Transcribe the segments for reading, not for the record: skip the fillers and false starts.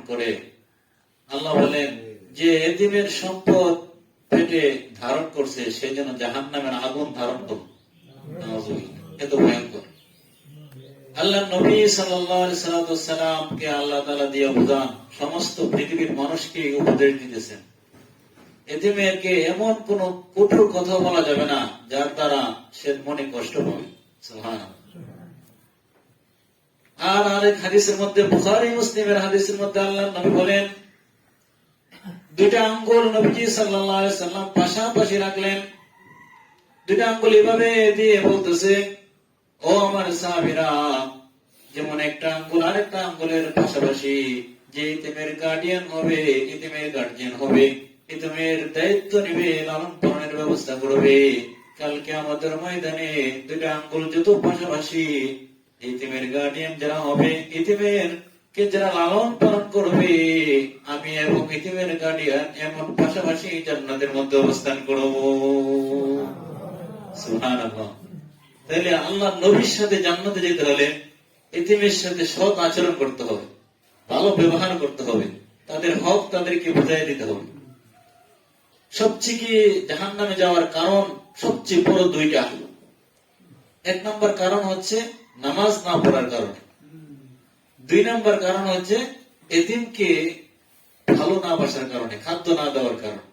করে। আল্লাহ বলেন যে এতিমের সম্পদ পেটে ধারণ করছে সে যেন জাহান্নামের আগুন ধারণ করবে। এত ভয়ঙ্কর। আল্লাহ নবী সাল্লাল্লাহু আলাইহি সাল্লামকে আল্লাহ তাআলা দিয়ে বুঝান, সমস্ত পৃথিবীর মানুষকে উপদেশ দিতেছেন এতিমেরকে এমন কোন কঠোর কথা বলা যাবে না যার দ্বারা সে মনে কষ্ট পাবে। সুবহানাল্লাহ। আর আরেক হাদিসের মধ্যে, বুখারী মুসলিমের হাদিসের মধ্যে আল্লাহ নবী বলেন, দুইটা আঙ্গুল নবীজি সাল্লাল্লাহু আলাইহি সাল্লাম পাশাপাশি রাখলেন, দুইটা আঙ্গুল এভাবে দিয়ে বলতেছে, ও আমার সাহাবীরা, যেমন একটা আঙ্গুল আরেকটা আঙ্গুলের পাশাপাশি, যে ইতিমের গার্ডিয়ান হবে, ইতিমের গার্জিয়ান হবে, ইতিমের দায়িত্ব নেবে, লালন পালনের ব্যবস্থা করবে, কালকে আমাদের ময়দানে দুইটা আঙ্গুল যত পাশাপাশি, ইতিমের গার্ডিয়ান যারা হবে, ইতিমের কে যারা লালন পালন করবে, আমি এবং ইতিমের গার্ডিয়ান এমন পাশাপাশি জান্নাতের মধ্যে অবস্থান করব। সুবহানাল্লাহ। তাহলে আল্লাহ নবীর সাথে জান্নাতে যেতে হলে ইতিমের সাথে সৎ আচরণ করতে হবে, ভালো ব্যবহার করতে হবে, তাদের হক তাদেরকে বুঝাই দিতে হবে। সবচেয়ে জাহান্নামে যাওয়ার কারণ সবচেয়ে বড় দুইটা। এক নম্বর কারণ হচ্ছে নামাজ না পড়ার কারণে, দুই নম্বর কারণ হচ্ছে এতিমকে ভালো না বাসার কারণে, খাদ্য না দেওয়ার কারণে।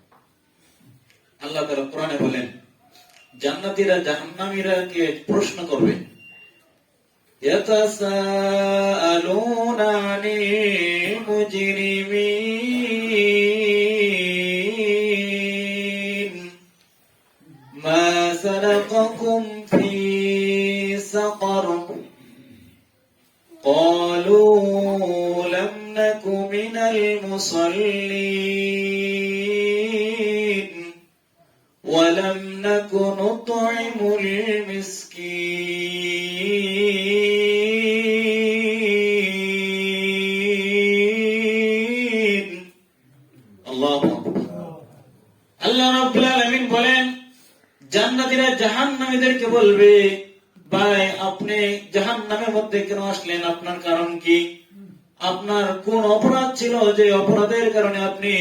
আল্লাহ তাআলা কোরআনে বলেন, জান্নাতীরা জাহান্নামীরা কে প্রশ্ন করবে, ইয়াতাসাআলুনা আনিল মুজরিমিন মা সালাকাকুম ফি সাকার ক্বালু লাম নাকু মিনাল মুসাল্লিন ওয়া লাম নাকু নুত'ইমুল মিসকিন। আল্লাহু আকবার। আল্লাহ রাব্বুল আলামিন বলেন, জান্নাতীরা জাহান্নামীদেরকে বলবে, ভাই আপনি জাহান্নামের মধ্যে কেন আসলেন? আপনার কারণ কি? আপনার কোন অপরাধ ছিল যে অপরাধের কারণে আপনি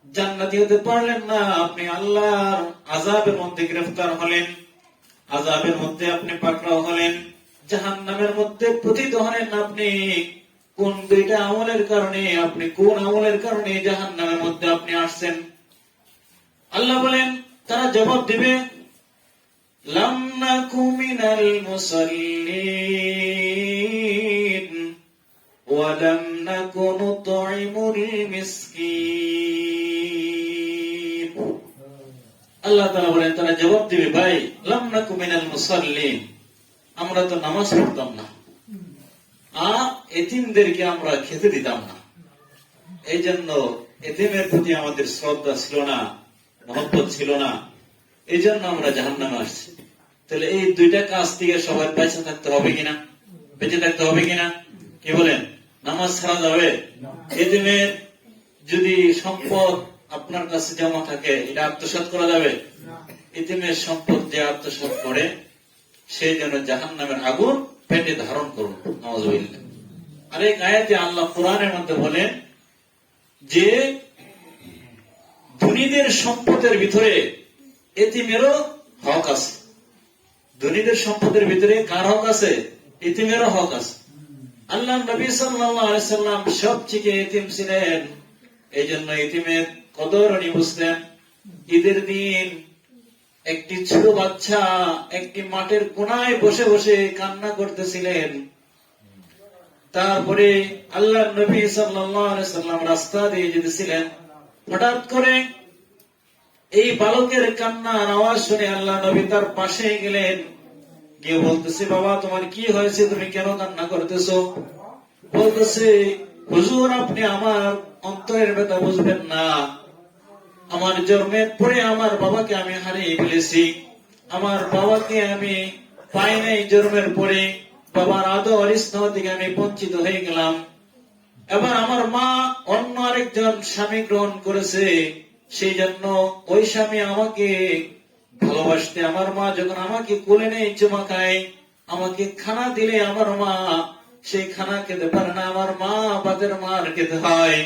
জান্নাতি হতে পারলেন না? আপনি আল্লাহর আযাবের মধ্যে গ্রেফতার হলেন, আযাবের মধ্যে আপনি পাকড়াও হলেন, জাহান্নামের মধ্যে পতিত হলেন। আপনি কোন দুইটা আমলের কারণে, আপনি কোন আমলের কারণে জাহান্নামের মধ্যে আপনি আসছেন? আল্লাহ বলেন, তারা জবাব দিবে, লাম নাকু মিনাল মুসাল্লিন ওয়া লাম নাকু নুত'ইমুল মিসকিন। আল্লাহ তাআলা বলেন, তারা জবাব দিবে, ভাই লাম নাকু মিনাল মুসাল্লিন, আমরা তো নামাজ পড়তাম না, আর এতিমদেরকে আমরা খেতে দিতাম না, এই জন্য এতিমের প্রতি আমাদের শ্রদ্ধা ছিল না, মহব্বত ছিল না, এই জন্য আমরা জাহান্নামে আসছি। তাহলে এই দুইটা কাজ থেকে সবাই বেঁচে থাকতে হবে কিনা? বেঁচে থাকতে হবে কিনা? কি বলেন? নামাজ ছাড়া যাবে? এতিমের যদি সম্পদ আপনার কাছে জমা থাকে, এটা আত্মসাৎ করা যাবে? এতিমের সম্পদ যে আত্মসাৎ করে সে যেন জাহান্নামের আগুন পেটে ধারণ করুন। নাউযুবিল্লাহ। আরেক আয়াতে আল্লাহ কোরআনের মধ্যে বলেন যে ধনীদের সম্পদের ভিতরে এতিমেরও হক আছে। ধনীদের সম্পদের ভিতরে কার হক আছে? এতিমেরও হক আছে। আল্লাহ নবী সাল্লাল্লাহু আলাইহি সাল্লাম সবচেয়ে এতিম ছিলেন, এই জন্য এতিমের কদর উনি বুঝতেন। ঈদের দিন একটি ছোট বাচ্চা একটি মাঠের কোনায় বসে বসে কান্না করতেছিলেন। তারপরে আল্লাহ নবী সাল্লাল্লাহু আলাইহি সাল্লাম রাস্তা দিয়ে যেতেছিলেন, হঠাৎ করে এই বালকের কান্নার আওয়াজ শুনে আল্লাহ নবী তার পাশে গেলেন, গিয়ে বলতেছে, বাবা তোমার কি হয়েছে, তুমি কেন কান্না করতেছো? বলতেছে, হুজুর আপনি আমার অন্তরের ব্যথা বুঝবেন না, আমার জন্মের পরে আমার বাবাকে আমি হারিয়ে ফেলেছি, আমার বাবাকে আমি পাই নাই জন্মের পরে, বাবার আদর স্নেহ থেকে আমি বঞ্চিত হয়ে গেলাম। এবার আমার মা অন্য আরেকজন স্বামী গ্রহণ করেছে, সেই জন্য ওই স্বামী আমাকে ভালোবাসতে, আমার মা যখন আমাকে কোলে নেই চুমা খায়, আমাকে খানা দিলে আমার মা সেই খানা খেতে পারে না, আমার মা বাদের মার খেতে হয়।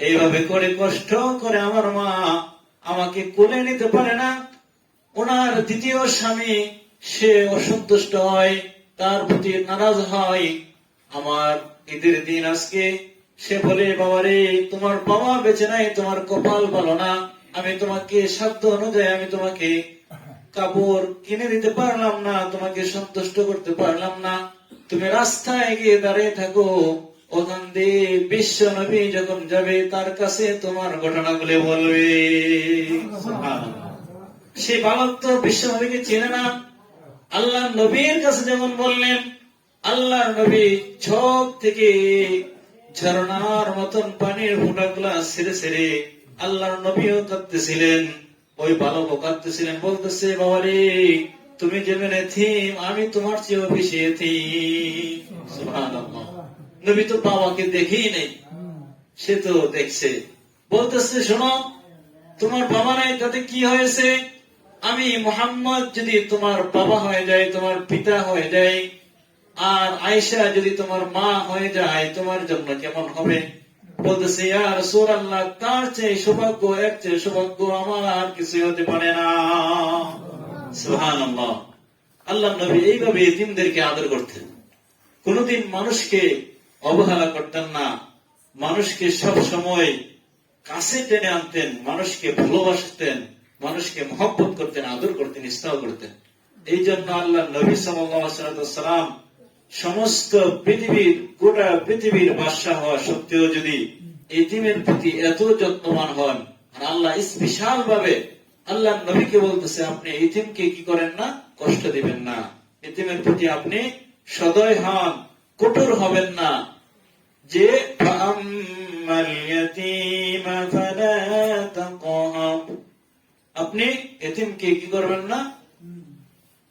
এইভাবে করে কষ্ট করে আমার মা আমাকে কোলে নিতে পারে না। ওনার দ্বিতীয় স্বামী সে অসন্তুষ্ট হয়, তার প্রতি নারাজ হয়। আমার ঈদের দিন আজকে সে বলে, বাবারে তোমার বাবা বেঁচে নাই, তোমার কপাল ভালো না, আমি তোমাকে সাধ্য অনুযায়ী আমি তোমাকে কাপড় কিনে দিতে পারলাম না, তোমাকে সন্তুষ্ট করতে পারলাম না, তুমি রাস্তায় গিয়ে দাঁড়িয়ে থাকো, ওখান দিয়ে বিশ্ব নবী যখন যাবে তার কাছে তোমার ঘটনাগুলো বলবে। সে বালক তো বিশ্ব নবীকে চেনে না। আল্লাহ নবীর কাছে যেমন বললেন, আল্লাহ নবী চোখ থেকে ঝরনার মতন পানির ফোঁটাগুলা ছেড়ে ছেড়ে আল্লাহর নবীও কাঁদতেছিলেন, ওই বালকও কাঁদতেছিলেন, বলতেছে, বাবারে তুমি যেমন এতিম, আমি তোমার চেয়েও বেশি এতিম। সুবহানাল্লাহ। নবী তো বাবাকে দেখেই নেই, সে তো দেখছে। বলতেছে, শোনো, তোমার বাবা নাই তাতে কি হয়েছে? আমি মুহাম্মদ যদি তোমার বাবা হয়ে যায়, তোমার পিতা হয়ে যায়, আর আয়েশা যদি তোমার মা হয়ে যায়, তোমার জন্য কেমন হবে? বলতেছে, ইয়া রাসূলুল্লাহ, তার চেয়ে সৌভাগ্য, এর চেয়ে সৌভাগ্য আমার আর কিছু হতে পারে না। সুবহানাল্লাহ। আল্লাহ নবী এইভাবে এতিমদেরকে আদর করতেন, কোনদিন মানুষকে অবহেলা করতেন না, মানুষকে সব সময় কাছে টেনে আনতেন, মানুষকে ভালোবাসতেন, মানুষকে মহব্বত করতেন, আদর করতেন, ইস্তাহ করতেন। এই জন্য আল্লাহ নবী সাল্লাল্লাহু আলাইহি ওয়াসাল্লাম সমস্ত পৃথিবীর, গোটা পৃথিবীর বাদশাহ হওয়া সত্ত্বেও যদি এতিমের প্রতি এত যত্নবান হন, আর আল্লাহ স্পেশাল ভাবে আল্লাহ নবীকে বলতেছে, আপনি এতিমকে কি করেন না, কষ্ট দিবেন না, এতিমের প্রতি আপনি সদয় হন, কঠোর হবেন না। যে আপনি এতিমকে কি করবেন না,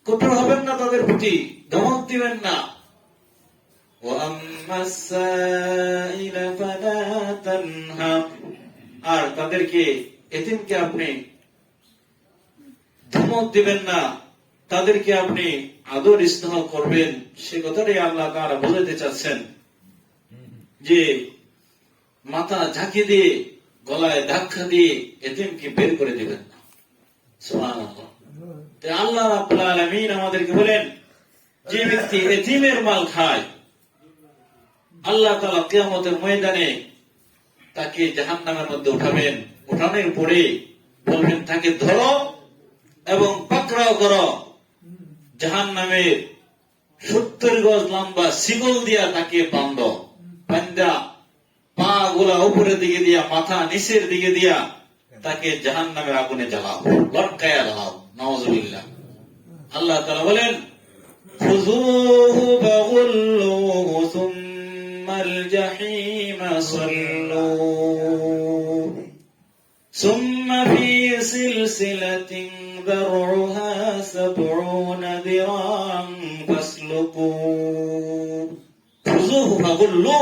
কঠোর হবেন না, তাদের প্রতি ধমক দিবেন না। আর তাদেরকে, এতিমকে আপনি ধমক দিবেন না, তাদেরকে আপনি আদর স্নেহ করবেন। সে কথাটাই আল্লাহ তাআলা বোঝাতে চাচ্ছেন যে মাথা ঝাঁকি দিয়ে, গলায় ধাক্কা দিয়ে এতিমকে বের করে দিবেন না। সুবহানাল্লাহ। আল্লাহ রাব্বুল আলামিন আমাদেরকে বলেন, যে ব্যক্তি এতিমের মাল খায়, আল্লাহ তাআলা কিয়ামতের ময়দানে তাকে জাহান্নামের মধ্যে উঠাবেন। উঠানোর পরে বলবেন, তাকে ধরো এবং পাকড়াও করো, জাহান্নামের 70 গজ লম্বা শিকল দিয়া তাকে বাঁধো, বাঁধা পা গুলা উপরের দিকে দিয়া, মাথা নিচের দিকে দিয়া তাকে জাহান্নামের আগুনে জ্বালাও, লটকায়া জ্বালাও। নাউযুবিল্লাহ। আল্লাহ তাআলা বলেন, খুযূহু ফাগুল্লুহু সুম্মাল জাহিমা সাল্লু সুম্মা ফি সিলসিলাতিন যারউহা ৭০ দিরান ফাসলুকু। খুযূহু ফাগুল্লু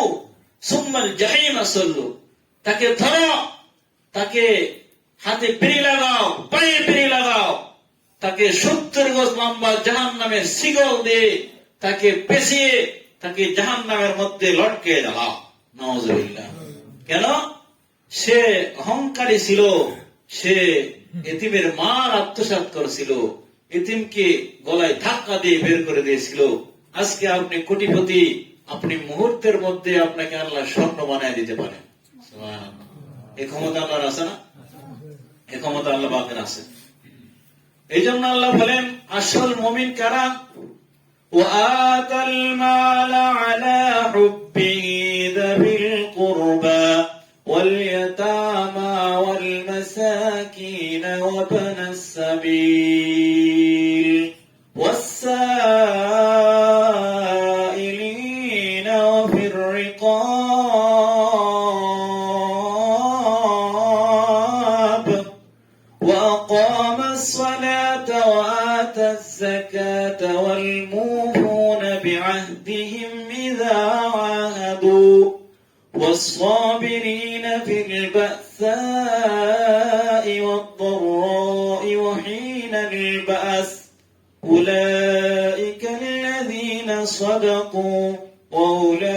সুম্মাল জাহিমা সাল্লু, তাকে ধরো, তাকে হাতে পিঁড়ি লাগাও, পায়ে পিঁড়ি লাগাও, তাকে 70 গজ লম্বা জাহান্নামের শিকল দিয়ে তাকে পেঁচিয়ে তাকে জাহান্নামের মধ্যে লটকে জ্বালাও। নাউযুবিল্লাহ। কেন? সে অহংকারী ছিল, সে এতিমের মাল আত্মসাৎ করেছিল, এতিমকে গলায় ধাক্কা দিয়ে বের করে দিয়েছিল। আজকে আপনি কোটিপতি, আপনি মুহূর্তের মধ্যে আপনাকে আল্লাহ স্বর্ণ বানায় দিতে পারেন। সুবহানাল্লাহ। এই ক্ষমতা আল্লাহর আছে না? এই ক্ষমতা আল্লাহ পাকের আছে। এই জন্য আল্লাহ বলেন, আসল মুমিন কারা? ওয়াতাল মাল আলা হুব্বিহি যাবিল কুরবা ওয়াল ইয়াতামা ওয়াল মাসাকিন ওয়া ইবনাস সাবিল ওয়াস-সাইলিন ওয়া ফির রিকাব ওয়া আকামা الصلاة وآتى الزكاة والموفون بعهدهم إذا عاهدوا والصابرين في البأساء والضراء وحين البأس أولئك الذين صدقوا وأولئك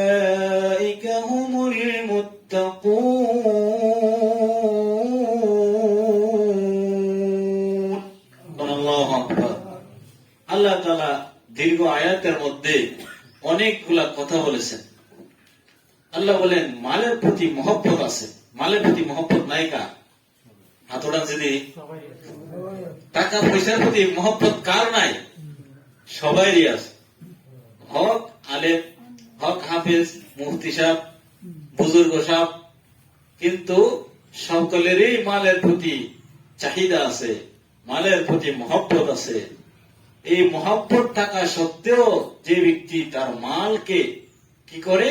আল্লাহু আকবার। আল্লাহ তাআলা দীর্ঘ আয়াতের মধ্যে অনেকগুলা কথা বলেছেন। আল্লাহ বলেন মালের প্রতি মহব্বত আছে, মালের প্রতি মহব্বত নাই কার? হাতড়া যদি টাকা পয়সার প্রতি মহব্বত কার নাই? সবাইরই আছে। হক আলেম, হক হাফেজ, মুফতি সাহেব, বুজুর্গ সাহেব, কিন্তু সকলেরই মালের প্রতি চাহিদা আছে, মালের প্রতি মহব্বত আছে। এই মহব্বত থাকা সত্ত্বেও যে ব্যক্তি তার মালকে কি করে?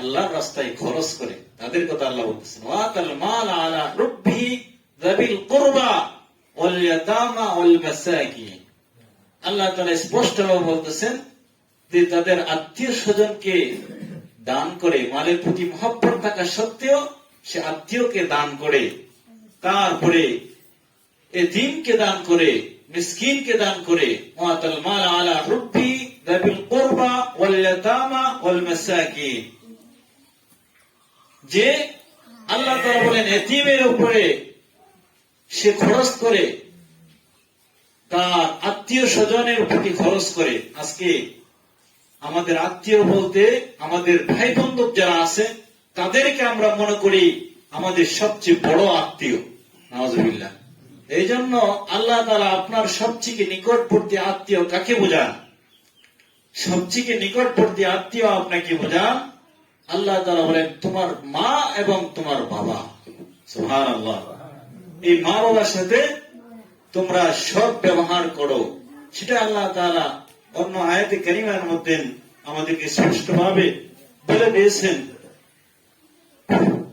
আল্লাহর রাস্তায় খরচ করে, তাদের কথা আল্লাহ বলতেছেন ওয়াতাল মাল আলা হুব্বিহি যাবিল কুরবা ওয়াল ইয়াতামা ওয়াল মাসাকিন। আল্লাহ তাআলা স্পষ্টভাবে বলতেছেন যে তাদের আত্মীয় স্বজনকে দান করে, মালের প্রতি মহব্বত থাকা সত্ত্বেও সে আত্মীয়কে দান করে, তারপরে এতিমকে দান করে, মিসকিনকে দান করে। ওয়াতাল মাল আলা হুব্বিহি যাবিল কুরবা ওয়াল ইয়াতামা ওয়াল মাসাকিন। যে আল্লাহ তাআলা বলেন এতিমের উপরে সে খরচ করে, তার আত্মীয় স্বজনের প্রতি খরচ করে। আজকে আমাদের আত্মীয় বলতে আমাদের ভাই বান্ধব যারা আছে তাদেরকে আমরা মনে করি আমাদের সবচেয়ে বড় আত্মীয়। নাউজুবিল্লাহ। এই জন্য আল্লাহ তাআলা আপনার সবচেয়ে নিকটবর্তী আত্মীয় কাকে বোঝান? সবচেয়ে নিকটবর্তী আত্মীয় আপনাকে বোঝান আল্লাহ তাআলা বলেন তোমার মা এবং তোমার বাবা। সুবহানাল্লাহ। এই মা বাবার সাথে তোমরা সৎ ব্যবহার করো, সেটা আল্লাহ তাআলা অন্য আয়াতে কারিমার মধ্যে আমাদেরকে স্পষ্টভাবে বলে দিয়েছেন।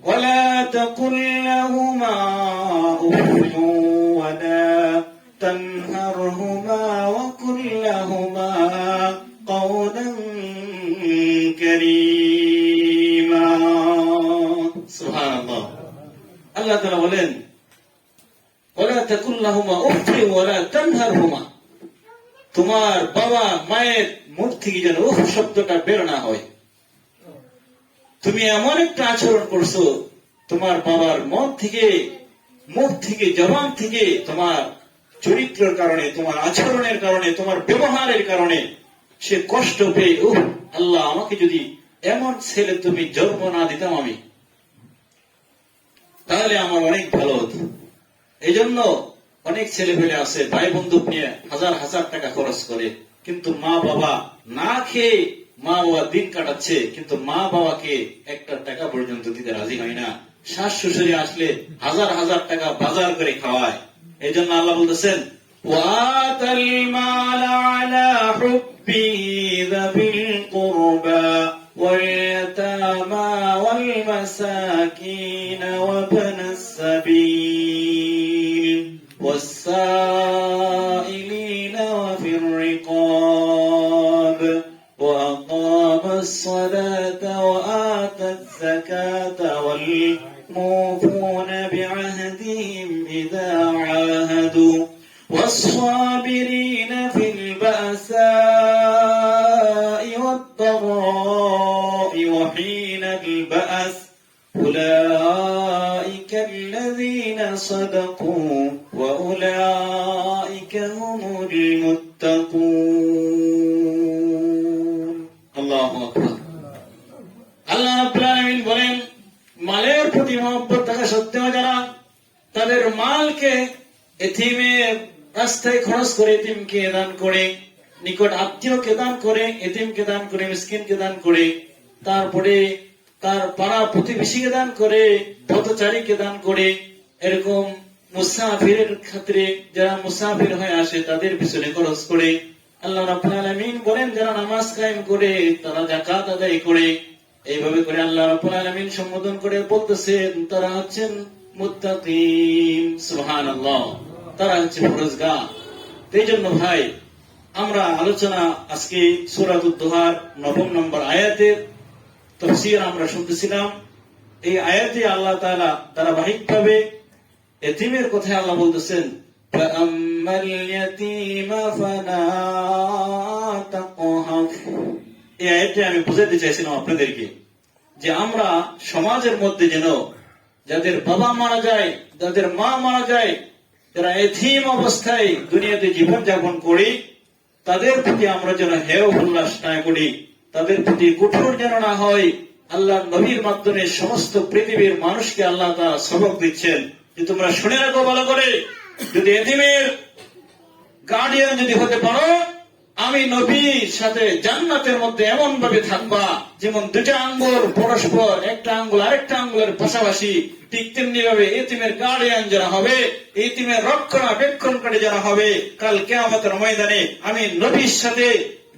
ওয়ালা তাকুল লাহুমা উফ ওয়ালা তানহারহুমা ওয়া কুল লাহুমা কাওলান কারীমা। সুবহানাল্লাহ। আল্লাহ তাআলা বলেন ওয়ালা তাকুল লাহুমা উফ ওয়ালা তানহারহুমা, তোমার বাবা মায়ের মুখ থেকে যেন উফ শব্দটা বের না হয়। তুমি এমন একটা আচরণ করছো, তোমার বাবার মুখ থেকে জবান থেকে তোমার চরিত্রের কারণে, তোমার আচরণের কারণে, তোমার ব্যবহারের কারণে সে কষ্ট পেয়ে আল্লাহ আমাকে যদি এমন ছেলে তুমি জন্ম না দিতাম আমি, তাহলে আমার অনেক ভালো হতো। এই জন্য অনেক ছেলে পেলে আছে ভাই বন্ধু নিয়ে হাজার হাজার টাকা খরচ করে, কিন্তু মা বাবা না খেয়ে মা বাবা দিন কাটাচ্ছে, কিন্তু মা বাবাকে একটা টাকা পর্যন্ত দিতে রাজি হয় না। শাশ শ্বশুরে আসলে হাজার হাজার টাকা বাজার করে খাওয়ায়। এই জন্য আল্লাহ বলতেছেন ওয়াতাল মাল আলা হুব্বিহি যাবিল কুরবা ওয়াল ইয়াতামা ওয়াল মাসাকিন ওয়া ইবনাস সাবিল والسائلين وفي الرقاب وأقام الصلاة وآتى الزكاة والموفون بعهدهم إذا عاهدوا والصابرين في البأساء والضراء وحين البأس أولئك الذين صدقوا وأولئك هم المتقون. الله أكبر. আল্লাহ রাব্বুল আলামিন বলেন মালের প্রতি মহব্বত থাকা সত্ত্বেও যারা তাদের মালকে এতিমের রাস্তায় খরচ করে, এতিমকে দান করে, নিকট আত্মীয়কে দান করে, এতিমকে দান করে, মিসকিনকে দান করে, তারপরে তার পাড়া প্রতিবেশীকে দান করে, পথচারীকে দান করে, এরকম মুসাফিরের ক্ষেত্রে যারা মুসাফির হয়ে আসে তাদের পিছনে খরচ করে। আল্লাহ রাব্বুল আলামিন বলেন যারা নামাজ কায়েম করে, তারা যাকাত আদায় করে, এইভাবে করে আল্লাহ রাব্বুল আলামিন সম্বোধন করে বলতেছেন তারা হচ্ছেন মুত্তাকিন। সুবহানাল্লাহ। তারা হচ্ছে পরহেজগার। এই জন্য ভাই আমরা আলোচনা আজকে সূরাতুদ দুহার 9 নম্বর আয়াতের তাফসীর আমরা শুনতেছিলাম। এই আয়াতে আল্লাহ তাআলা ধারাবাহিকভাবে এতিমের কথা আল্লাহ বলতেছেন ফাআম্মাল ইয়াতীমা ফালা তাকহাফ। এই আয়াতটা আমি বুঝাতে চাইছিলাম আপনাদেরকে যে আমরা সমাজের মধ্যে যেন যাদের বাবা মারা যায়, যাদের মা মারা যায়, যারা এতিম অবস্থায় দুনিয়াতে জীবন যাপন করি, তাদের প্রতি আমরা যেন হেয় উল্লাস না করি, তাদের প্রতি কঠোর যেন না হয়। আল্লাহ নবীর মাধ্যমে সমস্ত পৃথিবীর মানুষকে আল্লাহ তাআলা সবক দিচ্ছেন যে তোমরা শুনে রাখো ভালো করে, যদি এতিমের গার্ডিয়ান যদি হতে পারো, আমি নবীর সাথে জান্নাতের মধ্যে এমন ভাবে থাকবা যেমন দুটা আঙ্গুল পরস্পর, একটা আঙ্গুল আরেকটা আঙ্গুলের পাশাপাশি, ঠিক তেমনি ভাবে এতিমের গার্ডিয়ান যারা হবে, এতিমের রক্ষণাবেক্ষণকারী যারা হবে, কাল কিয়ামতের ময়দানে আমি নবীর সাথে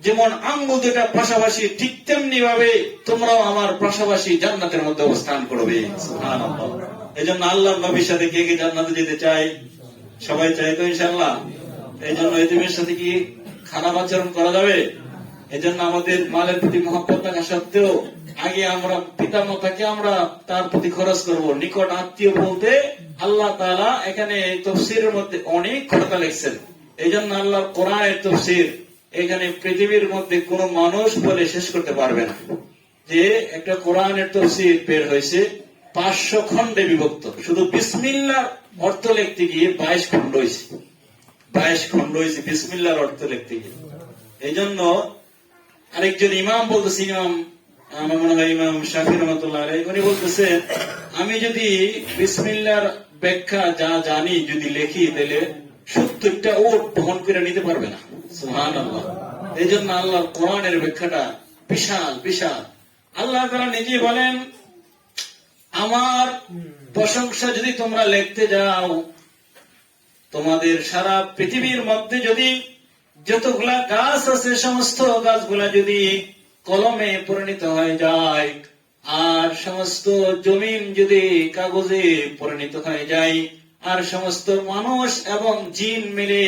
যেমন আঙ্গুল দুটা পাশাপাশি, ঠিক তেমনি ভাবে তোমরাও আমার পাশাপাশি জান্নাতের মধ্যে অবস্থান করবে। সুবহানাল্লাহ। এই জন্য আল্লাহ নবীর সাথে কে কে জান্নাতে যেতে চায়? সবাই চাই তো ইনশাআল্লাহ। এই জন্য এতিমের সাথে কি খারাপ আচরণ করা যাবে? এই জন্য আমাদের মালের প্রতি মহব্বত থাকা সত্ত্বেও আগে আমরা পিতা মাতাকে আমরা তার প্রতি খরচ করব। নিকট আত্মীয় বলতে আল্লাহ তাআলা এখানে তাফসীরের মধ্যে অনেক কথা লিখছেন। এই জন্য আল্লাহর কোরআনের তাফসীর এখানে পৃথিবীর মধ্যে কোন মানুষ বলে শেষ করতে পারবে না। যে একটা কোরআনের তাফসীর বের হয়েছে 500 খণ্ডে বিভক্ত, শুধু বিসমিল্লাহর অর্থ লিখতে গিয়ে 22 খণ্ড হয়েছে। 22 খণ্ড হয়েছে বিসমিল্লাহর অর্থ লিখতে গিয়ে। এই জন্য আরেকজন ইমাম বলতেছে, ইমাম আমার মনে হয় ইমাম শাফি রহমাতুল্লাহ আলাইহি, উনি বলতেছে আমি যদি বিসমিল্লাহর ব্যাখ্যা যা জানি যদি লিখি তাহলে 70টা উট বহন করে নিতে পারবে না। সুবহানাল্লাহ। এই জন্য আল্লাহ কোরআনের ব্যাখ্যাটা বিশাল বিশাল। আল্লাহ তাআলা নিজে বলেন আমার প্রশংসা যদি তোমরা লিখতে যাও, তোমাদের সারা পৃথিবীর মধ্যে যদি যতগুলা গাছ আছে সমস্ত গাছগুলা যদি কলমে পরিণত হয়ে যায়, আর সমস্ত জমিন যদি কাগজে পরিণত হয়ে যায়, আর সমস্ত মানুষ এবং জিন মিলে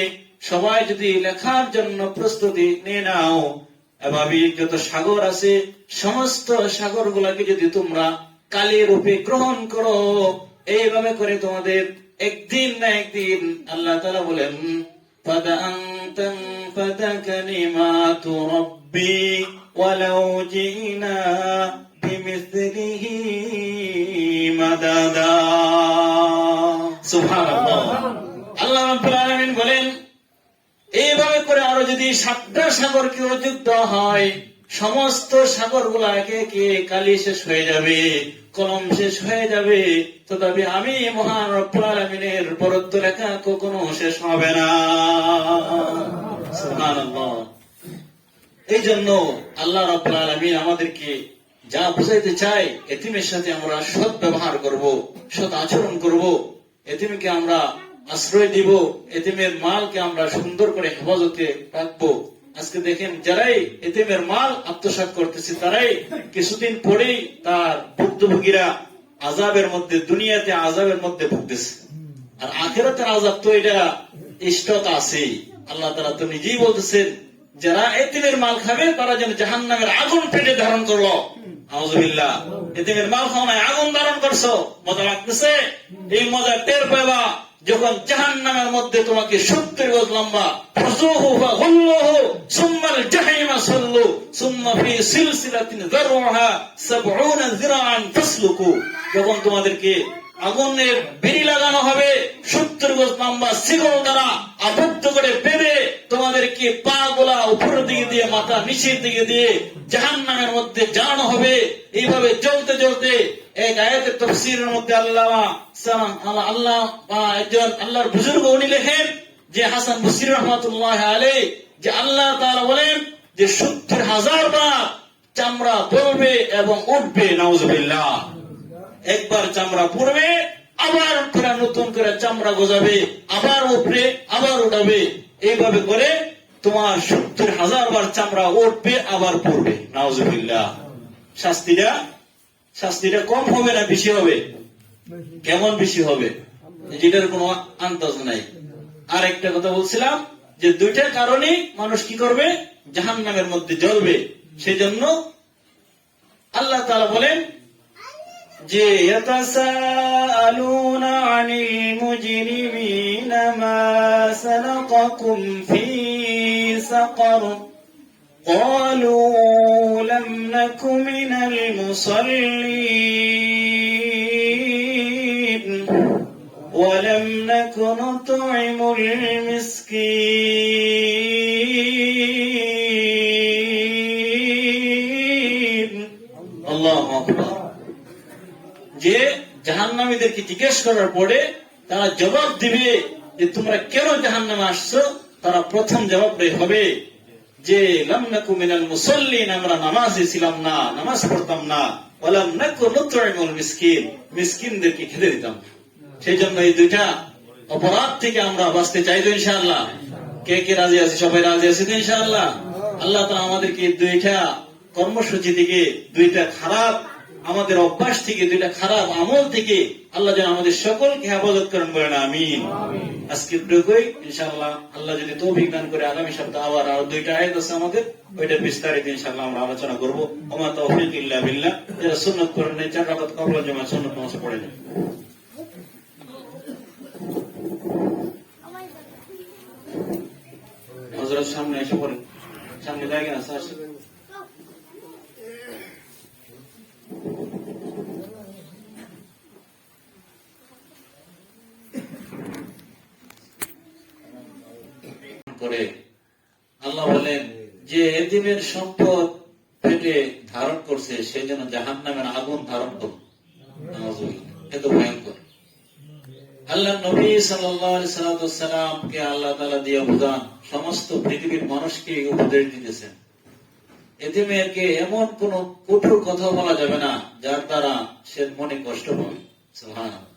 সবাই যদি লেখার জন্য প্রস্তুতি নিয়ে নাও, এভাবে যত সাগর আছে সমস্ত সাগর গুলাকে যদি তোমরা কালি রূপে গ্রহণ করো, এইভাবে করে তোমাদের একদিন না একদিন আল্লাহ তাআলা বলেন কালিমাতু রাব্বি ওয়ালাউ জিনা বিমিসলিহি মাদাদা। সুবহানাল্লাহ। আল্লাহ রাব্বুল আলামিন বলেন এইভাবে করে আরো যদি 7টা সাগরকে যুক্ত হয়, সমস্ত সাগর গুলা একে একে কালি শেষ হয়ে যাবে, কলম শেষ হয়ে যাবে, তথাপি আমি মহান রব্বুল আলামিনের বরাদ্দ লেখা কখনো শেষ হবে না। সুবহানাল্লাহ। এই জন্য আল্লাহ রাব্বুল আলামিন আমাদেরকে যা বুঝাইতে চাই, এতিমের সাথে আমরা সৎ ব্যবহার করব, সৎ আচরণ করব, এতিমকে আমরা আশ্রয় দিব, এতিমের মালকে আমরা সুন্দর করে হেফাজতে রাখবো। আজকে দেখেন যারাই এতিমের মাল আত্মসাৎ করতেছে তারাই কিছুদিন পরেই তার ভুক্তভোগীরা আযাবের মধ্যে, দুনিয়াতে আযাবের মধ্যে ভুগতেছে। আর আখিরাতের আযাব তো এটা স্টক আছে। আল্লাহ তাআলা তো নিজেই বলতেছেন যারা এতিমের মাল খাবে তারা যেন জাহান্নামের আগুন পেটে ধারণ করলো। আউযুবিল্লাহ। এতিমের মাল খাওয়া নাই, আগুন ধারণ করছো, মজা লাগতেছে? এই মজা টের পাবা যখন জাহান্নামের মধ্যে তোমাকে 70 গজ লম্বা ফাযুহু ফাগুল্লুহু সুম্মাল জাহিমা সাল্লু সুম্মা ফি সিলসিলাতিন যারউহা 70 যিরাআন ফাসলুকু, যখন তোমাদেরকে আগুনের বেড়ি লাগানো হবে, 70 গজ লম্বা শিকল দ্বারা আবদ্ধ করে বেঁধে তোমাদেরকে পা গোলা উপরের দিকে দিয়ে মাথা নিচের দিকে দিয়ে জাহান্নামের মধ্যে জানানো হবে। এইভাবে চলতে চলতে এক আয়াতের তাফসীরের মধ্যে একজন আল্লাহর বুজুর্গ উনি লেখেন যে হাসান বসরি রহমাতুল্লাহ আলাইহি, যে আল্লাহ তাআলা বলেন যে 70,000 বার চামড়া পড়বে এবং উঠবে। নাউযুবিল্লাহ। একবার চামড়া পড়বে, আবার করে নতুন করে চামড়া গজাবে, আবার উপরে আবার উঠাবে, এইভাবে করে তোমার 70,000 বার চামড়া উঠবে আবার পড়বে। নাউযুবিল্লাহ। শাস্তিটা কম হবে না বেশি হবে? কেমন বেশি হবে যেটার কোনো আন্দাজ নাই। আর একটা কথা বলছিলাম যে 2টা কারণে মানুষ কি করবে? জাহান্নামের মধ্যে জ্বলবে। সেই জন্য আল্লাহ তাআলা বলেন যে ইয়াতাসাআলুনা আনিল মুজরিমিনা মা সালাকাকুম ফি সাকার قالوا لم نك من المصلين ولم نك نطعم المسكين আল্লাহু আকবার। যে জাহান্নামীদেরকে জিজ্ঞেস করার পরে তারা জবাব দিবে যে তোমরা কেন জাহান্নামে আসছো, তারা প্রথম জবাবটাই হবে যে লাম নাকু মিনাল মুসাল্লিন, আমরা নামাজে ছিলাম না, নামাজ পড়তাম না। ওয়ালাম নাকু নুতইমুল মিসকিন, মিসকিনদেরকে খেতে দিতাম। সেই জন্য এই দুইটা অপরাধ থেকে আমরা বাঁচতে চাই তো ইনশাআল্লাহ। কে কে রাজি আছে? সবাই রাজি আছে তো ইনশাআল্লাহ। আল্লাহ তাআলা আমাদেরকে দুইটা কর্মসূচি থেকে, দুইটা খারাপ আমাদের অভ্যাস থেকে, দুইটা খারাপ আমল থেকে আল্লাহ যেন আমাদের সকলকে হেফাজত করেন, বলেন আমিন। আজকে এটুকুই ইনশাআল্লাহ। আল্লাহ যদি তৌফিক দান করে আগামী সপ্তাহে আবার আরো দুইটা আয়াত আছে আমাদের, ওইটার বিস্তারিত ইনশাআল্লাহ আমরা আলোচনা করব। ওমা তাওফীক ইল্লা বিল্লাহ। যারা সুন্নাত পড়েন, 4 রাকাত কবুল জামাত সুন্নাত নামাজ পড়ে নেন। হযরত সামনে এসে পড়েন, সামনে জায়গা আছে, আসেন। করে আল্লাহ বলেন যে এতিমের সম্পদ পেটে ধারণ করছে সেই জন্য জাহান্নামের আগুন ধারণ করবে। এত ভয়ঙ্কর। আল্লাহ নবী সাল্লাল্লাহু আলাইহি সাল্লামকে আল্লাহ তাআলা দিয়ে বুঝান, সমস্ত পৃথিবীর মানুষকে উপদেশ দিতেছেন এতিমেরকে এমন কোন কঠোর কথা বলা যাবে না যার দ্বারা সে মনে কষ্ট পাবে। সুবহানাল্লাহ।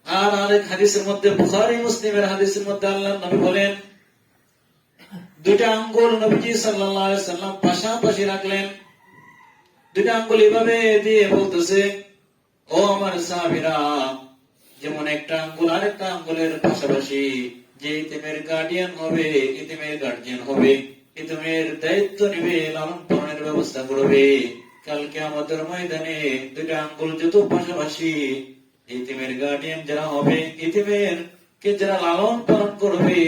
আর আরেক হাদিসের মধ্যে, বুখারী মুসলিমের হাদিসের মধ্যে আল্লাহ নবী বলেন, দুইটা আঙ্গুল নবীজি সাল্লাল্লাহু আলাইহি সাল্লাম পাশাপাশি রাখলেন, দুইটা আঙ্গুল এভাবে দিয়ে বলতেছে, ও আমার সাহাবীরা, যেমন একটা আঙ্গুল আরেকটা আঙ্গুলের পাশাপাশি যে ইতিমের গার্ডিয়ান হবে, ইতিমের গার্জিয়ান হবে, ইতিমের দায়িত্ব নিবে, লালন পালনের ব্যবস্থা করবে, কালকে আমাদের ময়দানে দুইটা আঙ্গুল যত পাশাপাশি, ইতিমের গার্ডিয়ান যারা হবে, ইতিমের কে যারা লালন পালন করবে,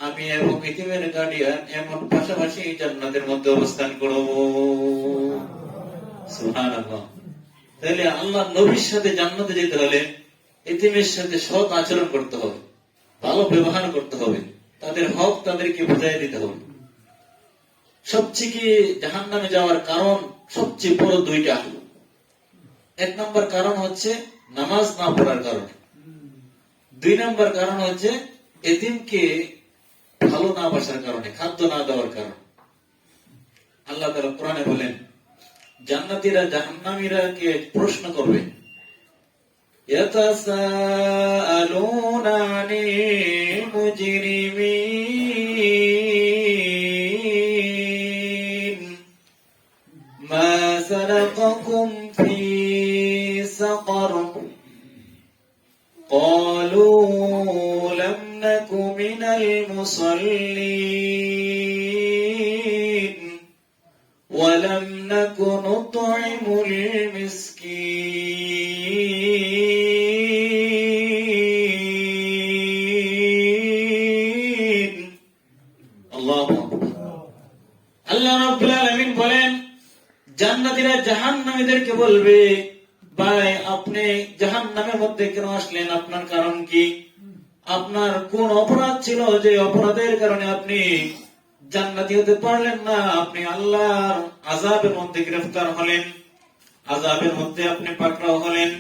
আমি এবং ইতিমের গার্ডিয়ান এমন পাশাপাশি জান্নাতের মধ্যে অবস্থান করব। সুবহানাল্লাহ। তাহলে আল্লাহ নবীর সাথে জান্নাতে যেতে হলে ইতিমের সাথে সৎ আচরণ করতে হবে, ভালো ব্যবহার করতে হবে, তাদের হক তাদেরকে বুঝাই দিতে হবে। সবচেয়ে জাহান্নামে যাওয়ার কারণ সবচেয়ে বড় দুইটা। 1 নম্বর কারণ হচ্ছে নামাজ না পড়ার কারণে, 2 নম্বর কারণ হচ্ছে এতিমকে ভালো না বাসার কারণে, খাদ্য না দেওয়ার কারণে। আল্লাহ তাআলা কোরআনে বলেন, জান্নাতীরা জাহান্নামীরা কে প্রশ্ন করবে, ইয়াতাসাআলুনা আনিল মুজরিমিন মা সালাকাকুম ফি সাকার قالوا لم نك من المصلين ولم نك نطعم المسكين الله আল্লাহ রাব্বুল আলামিন বলেন, জান্নাতীরা জাহান্নামীদেরকে বলবে, ভাই আপনি জাহান্নামের মধ্যে কেন আসলেন? আপনার কারণ কি? আপনার কোন অপরাধ ছিল যে অপরাধের কারণে আপনি জান্নাতি হতে পারলেন না? আপনি আল্লাহর আযাবের মধ্যে গ্রেফতার হলেন, আযাবের মধ্যে আপনি পাকড়াও হলেন,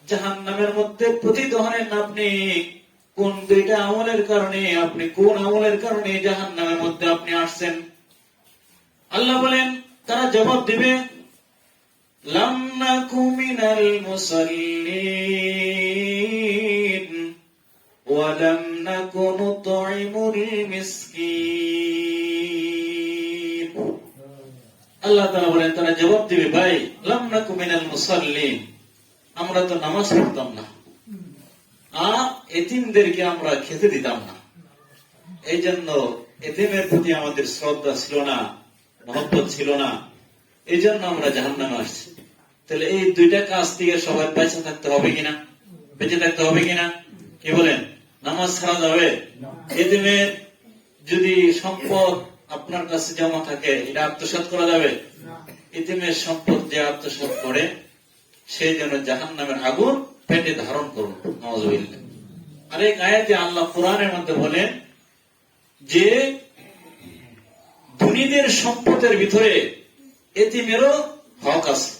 জাহান্নামের মধ্যে পতিত হলেন। আপনি কোন দুইটা আমলের কারণে, আপনি কোন আমলের কারণে জাহান্নামের মধ্যে আপনি আসছেন? আল্লাহ বলেন, তারা জবাব দিবে, লাম নাকু মিনাল মুসাল্লিন ওয়া লাম নাকু নুতইমুল মিসকিন। আল্লাহ তাআলা বলেন, তারা জবাব দিবে, ভাই লাম নাকু মিনাল মুসাল্লিন, আমরা তো নামাজ পড়তাম না, এতিমদেরকে আমরা খেতে দিতাম না, এই জন্য এতিমের প্রতি আমাদের শ্রদ্ধা ছিল না, মহব্বত ছিল না, এই জন্য আমরা জাহান্নামে আসছি। তাহলে এই দুইটা কাজ থেকে সবাই বেঁচে থাকতে হবে কিনা? বেঁচে থাকতে হবে কিনা? কি বলেন? নামাজ ছাড়া যাবে? এতিমের যদি সম্পদ আপনার কাছে জমা থাকে, এটা আত্মসাৎ করা যাবে? এতিমের সম্পদ যে আত্মসাৎ করে সেই জন্য জাহান্নামের আগুন পেটে ধারণ করুন। নাউযুবিল্লাহ। আরেক আয়াতে আল্লাহ কোরআনের মধ্যে বলেন যে ধনীদের সম্পদের ভিতরে এতিমেরও হক আছে।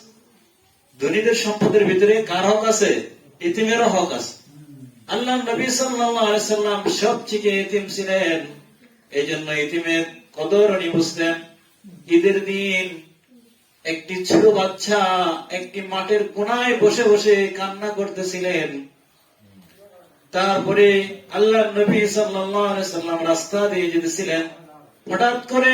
ধনীদের সম্পদের ভিতরে কার হক আছে? এতিমেরও হক আছে। আল্লাহ নবী সাল্লাল্লাহু আলাইহি সাল্লাম সবচেয়ে এতিম ছিলেন, এই জন্য এতিমের কদর উনি বুঝতেন। ঈদের দিন একটি ছোট বাচ্চা একটি মাঠের কোনায় বসে বসে কান্না করতেছিলেন। তারপরে আল্লাহ নবী সাল্লাল্লাহু আলাইহি সাল্লাম রাস্তা দিয়ে যেতেছিলেন, হঠাৎ করে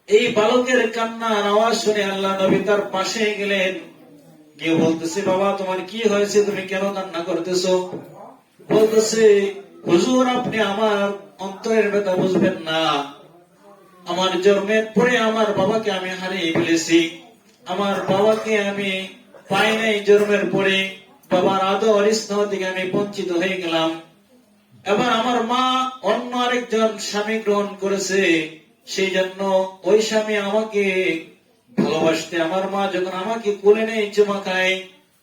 এই বালকের কান্নার আওয়াজ শুনে আল্লাহ নবী তার পাশে গেলেন, গিয়ে বলতেছে, বাবা তোমার কি হয়েছে, তুমি কেন কান্না করতেছো? বলতেছে, হুজুর আপনি আমার অন্তরের ব্যথা বুঝবেন না। আমার জন্মের পরে আমার বাবাকে আমি হারিয়ে ফেলেছি। আমার বাবাকে আমি পাই নাই জন্মের পরে। বাবার আদর স্নেহ থেকে আমি বঞ্চিত হয়ে গেলাম। এবার আমার মা অন্য আরেকজন স্বামী গ্রহণ করেছে, সেই জন্য ওই স্বামী আমাকে ভালোবাসতে, আমার মা যখন আমাকে কোলে নেই চুমা খায়,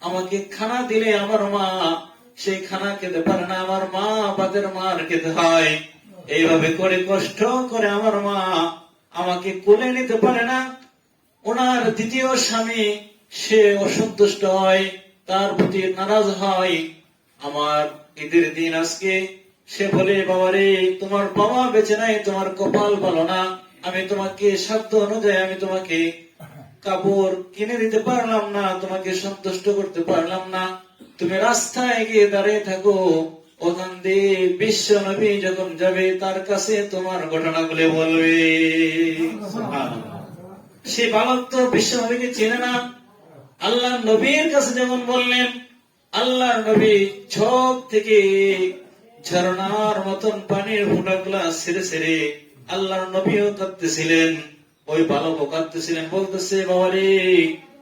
আমাকে খানা দিলে আমার মা সেই খানা খেতে পারে না, আমার মা বাদের মার খেতে হয়। এইভাবে করে কষ্ট করে আমার মা আমাকে কোলে নিতে পারে না। ওনার দ্বিতীয় স্বামী সে অসন্তুষ্ট হয়, তার প্রতি নারাজ হয়। আমার ঈদের দিন আজকে সে বলে, বাবারে তোমার বাবা বেঁচে নাই, তোমার কপাল ভালো না, আমি তোমাকে সাধ্য অনুযায়ী আমি তোমাকে কাপড় কিনে দিতে পারলাম না, তোমাকে সন্তুষ্ট করতে পারলাম না। তুমি রাস্তায় গিয়ে দাঁড়িয়ে থাকো, ওখান দিয়ে বিশ্ব নবী যখন যাবে তার কাছে তোমার ঘটনাগুলো বলবে। সে বালক তো বিশ্ব নবীকে চেনে না। আল্লাহ নবীর কাছে যখন বললেন, আল্লাহ নবী চোখ থেকে ঝরনার মতন পানির ফোঁটাগুলা ছেড়ে ছেড়ে আল্লাহর নবীও কাঁদতেছিলেন, ওই বালকও কাঁদতেছিলেন। বলতেছে, বাবারে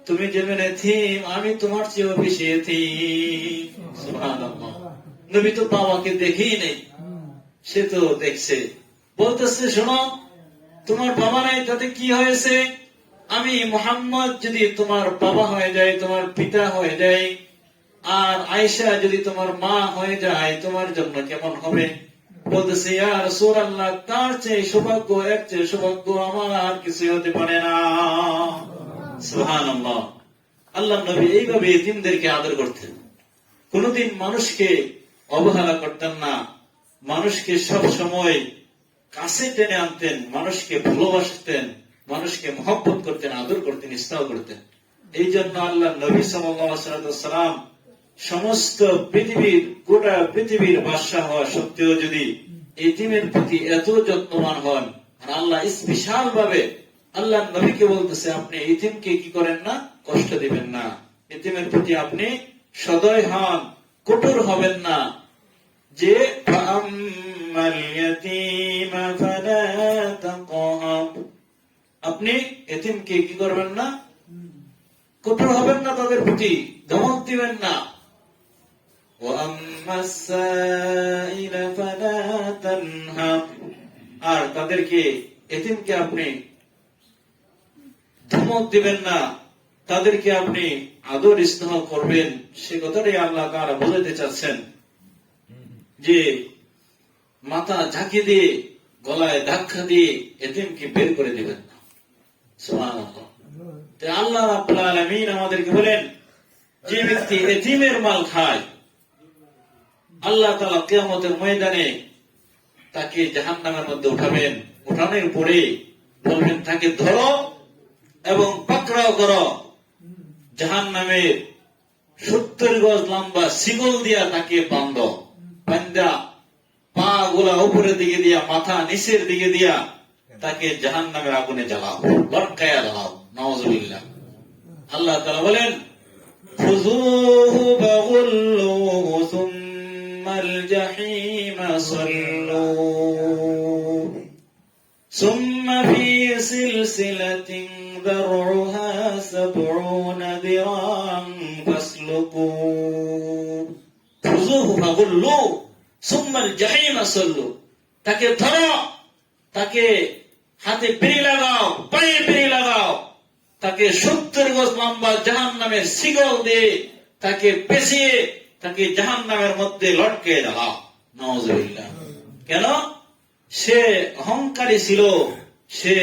তুমি যেমন এতিম, আমি তোমার চেয়েও বেশি এতিম। সুবহানাল্লাহ। নবী তো বাবাকে দেখেই নেই, সে তো দেখছে। বলতেছে, শোনো তোমার বাবা নাই তাতে কি হয়েছে? আমি মুহাম্মদ যদি তোমার বাবা হয়ে যায়, তোমার পিতা হয়ে যায়, আর আয়েশা যদি তোমার মা হয়ে যায়, তোমার জন্য কেমন হবে? বলতেছে, ইয়া রাসূলুল্লাহ, তার চেয়ে সৌভাগ্য, এর চেয়ে সৌভাগ্য আমার আর কিছু হতে পারে না। সুবহানাল্লাহ। আল্লাহ নবী এইভাবে এতিমদেরকে আদর করতেন। কোনদিন মানুষকে অবহেলা করতেন না, মানুষকে সব সময় কাছে টেনে আনতেন, মানুষকে ভালোবাসতেন, মানুষকে মহব্বত করতেন, আদর করতেন, স্নেহ করতেন। এই জন্য আল্লাহ নবী সাল্লাল্লাহু আলাইহি ওয়াসাল্লাম সমস্ত পৃথিবীর, গোটা পৃথিবীর বাদশা হওয়া সত্ত্বেও যদি এতিমের প্রতি এত যত্নবান হন, আর আল্লাহ স্পেশাল ভাবে আল্লাহ নবীকে বলতেছে, আপনি এতিমকে কি করেন না, কষ্ট দিবেন না, এতিমের প্রতি আপনি সদয় হন, কঠোর হবেন না। যে আপনি এতিমকে কি করবেন না, কঠোর হবেন না, তাদের প্রতি ধমক দিবেন না। আর তাদেরকে, এতিমকে আপনি ধমক দিবেন না, তাদেরকে আপনি আদর স্নেহ করবেন। সে কথাটাই আল্লাহ তাআলা বোঝাতে চাচ্ছেন যে মাথা ঝাঁকি দিয়ে, গলায় ধাক্কা দিয়ে এতিমকে বের করে দিবেন না। সুবহানাল্লাহ। আল্লাহ রাব্বুল আলামিন আমাদেরকে বলেন, যে ব্যক্তি এতিমের মাল খায়, আল্লাহ তাআলা কিয়ামতের ময়দানে তাকে জাহান্নামের মধ্যে উঠাবেন। উঠানোর পরে বলবেন, তাকে ধরো এবং পাকড়াও করো, জাহান্নামের 70 গজ লম্বা শিকল দিয়া তাকে বাঁধো। বাঁধা পা গুলা উপরের দিকে দিয়া, মাথা নিচের দিকে দিয়া তাকে জাহান্নামের আগুনে জ্বালাও, লটকায়া জ্বালাও। নাউযুবিল্লাহ। আল্লাহ তাআলা বলেন, খুযূহু ফাগুল্লুহু সুম্মাল জাহিমা সাল্লু সুম্মা ফি সিলসিলাতিন যারউহা ৭০ যিরাআন ফাসলুকু। খুযূহু ফাগুল্লুহু সুম্মাল জাহিমা সাল্লু, তাকে ধরো, তাকে হাতে বেড়ি লাগাও, পায়ে বেড়ি লাগাও, তাকে 70 গজ লম্বা জাহান্নামের শিকল দিয়ে তাকে পেঁচিয়ে তাকে জাহান্নামের মধ্যে লটকে দেওয়া। নাউজুবিল্লাহ। কেন? সে অহংকারী ছিল, সে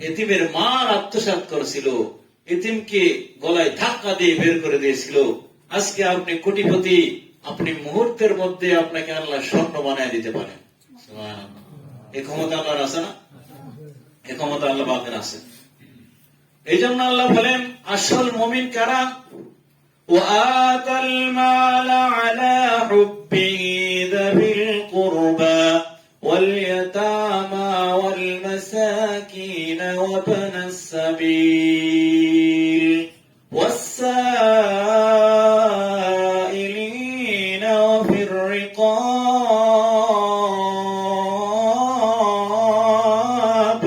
এতিমের মাল আত্মসাৎ করেছিল, এতিমকে গলায় ধাক্কা দিয়ে বের করে দিয়েছিল। আজকে আপনি কোটিপতি, আপনি মুহূর্তের মধ্যে আপনাকে আল্লাহ স্বর্ণ বানায় দিতে পারেন। সুবহানাল্লাহ। এই ক্ষমতা আল্লাহর আছে না? এই ক্ষমতা আল্লাহ পাকের আছে। এই জন্য আল্লাহ বলেন আসল মুমিন কারা? وآتى المال على حبه ذوي القربى واليتامى والمساكين وابن السبيل والسائلين وفي الرقاب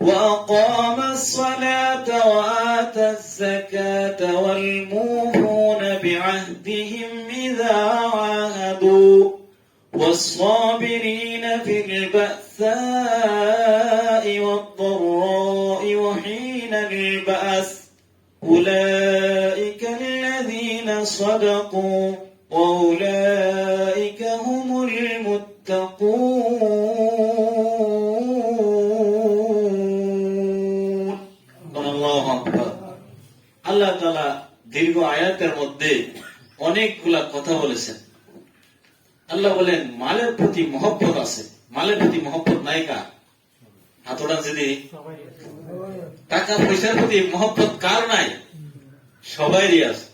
وأقام الصلاة وآتى الزكاة والموفون بعهدهم إذا عاهدوا والصابرين في البأساء والضراء وحين البأس أولئك الذين صدقوا وأولئك هم المتقون. الله أكبر. আল্লাহ তাআলা দীর্ঘ আয়াতের মধ্যে অনেকগুলা কথা বলেছেন। আল্লাহ বলেন মালের প্রতি মহব্বত আছে। মালের প্রতি মহব্বত নাই কার? হাতড়া যদি টাকা পয়সার প্রতি মহব্বত কার নাই? সবাইরই আছে।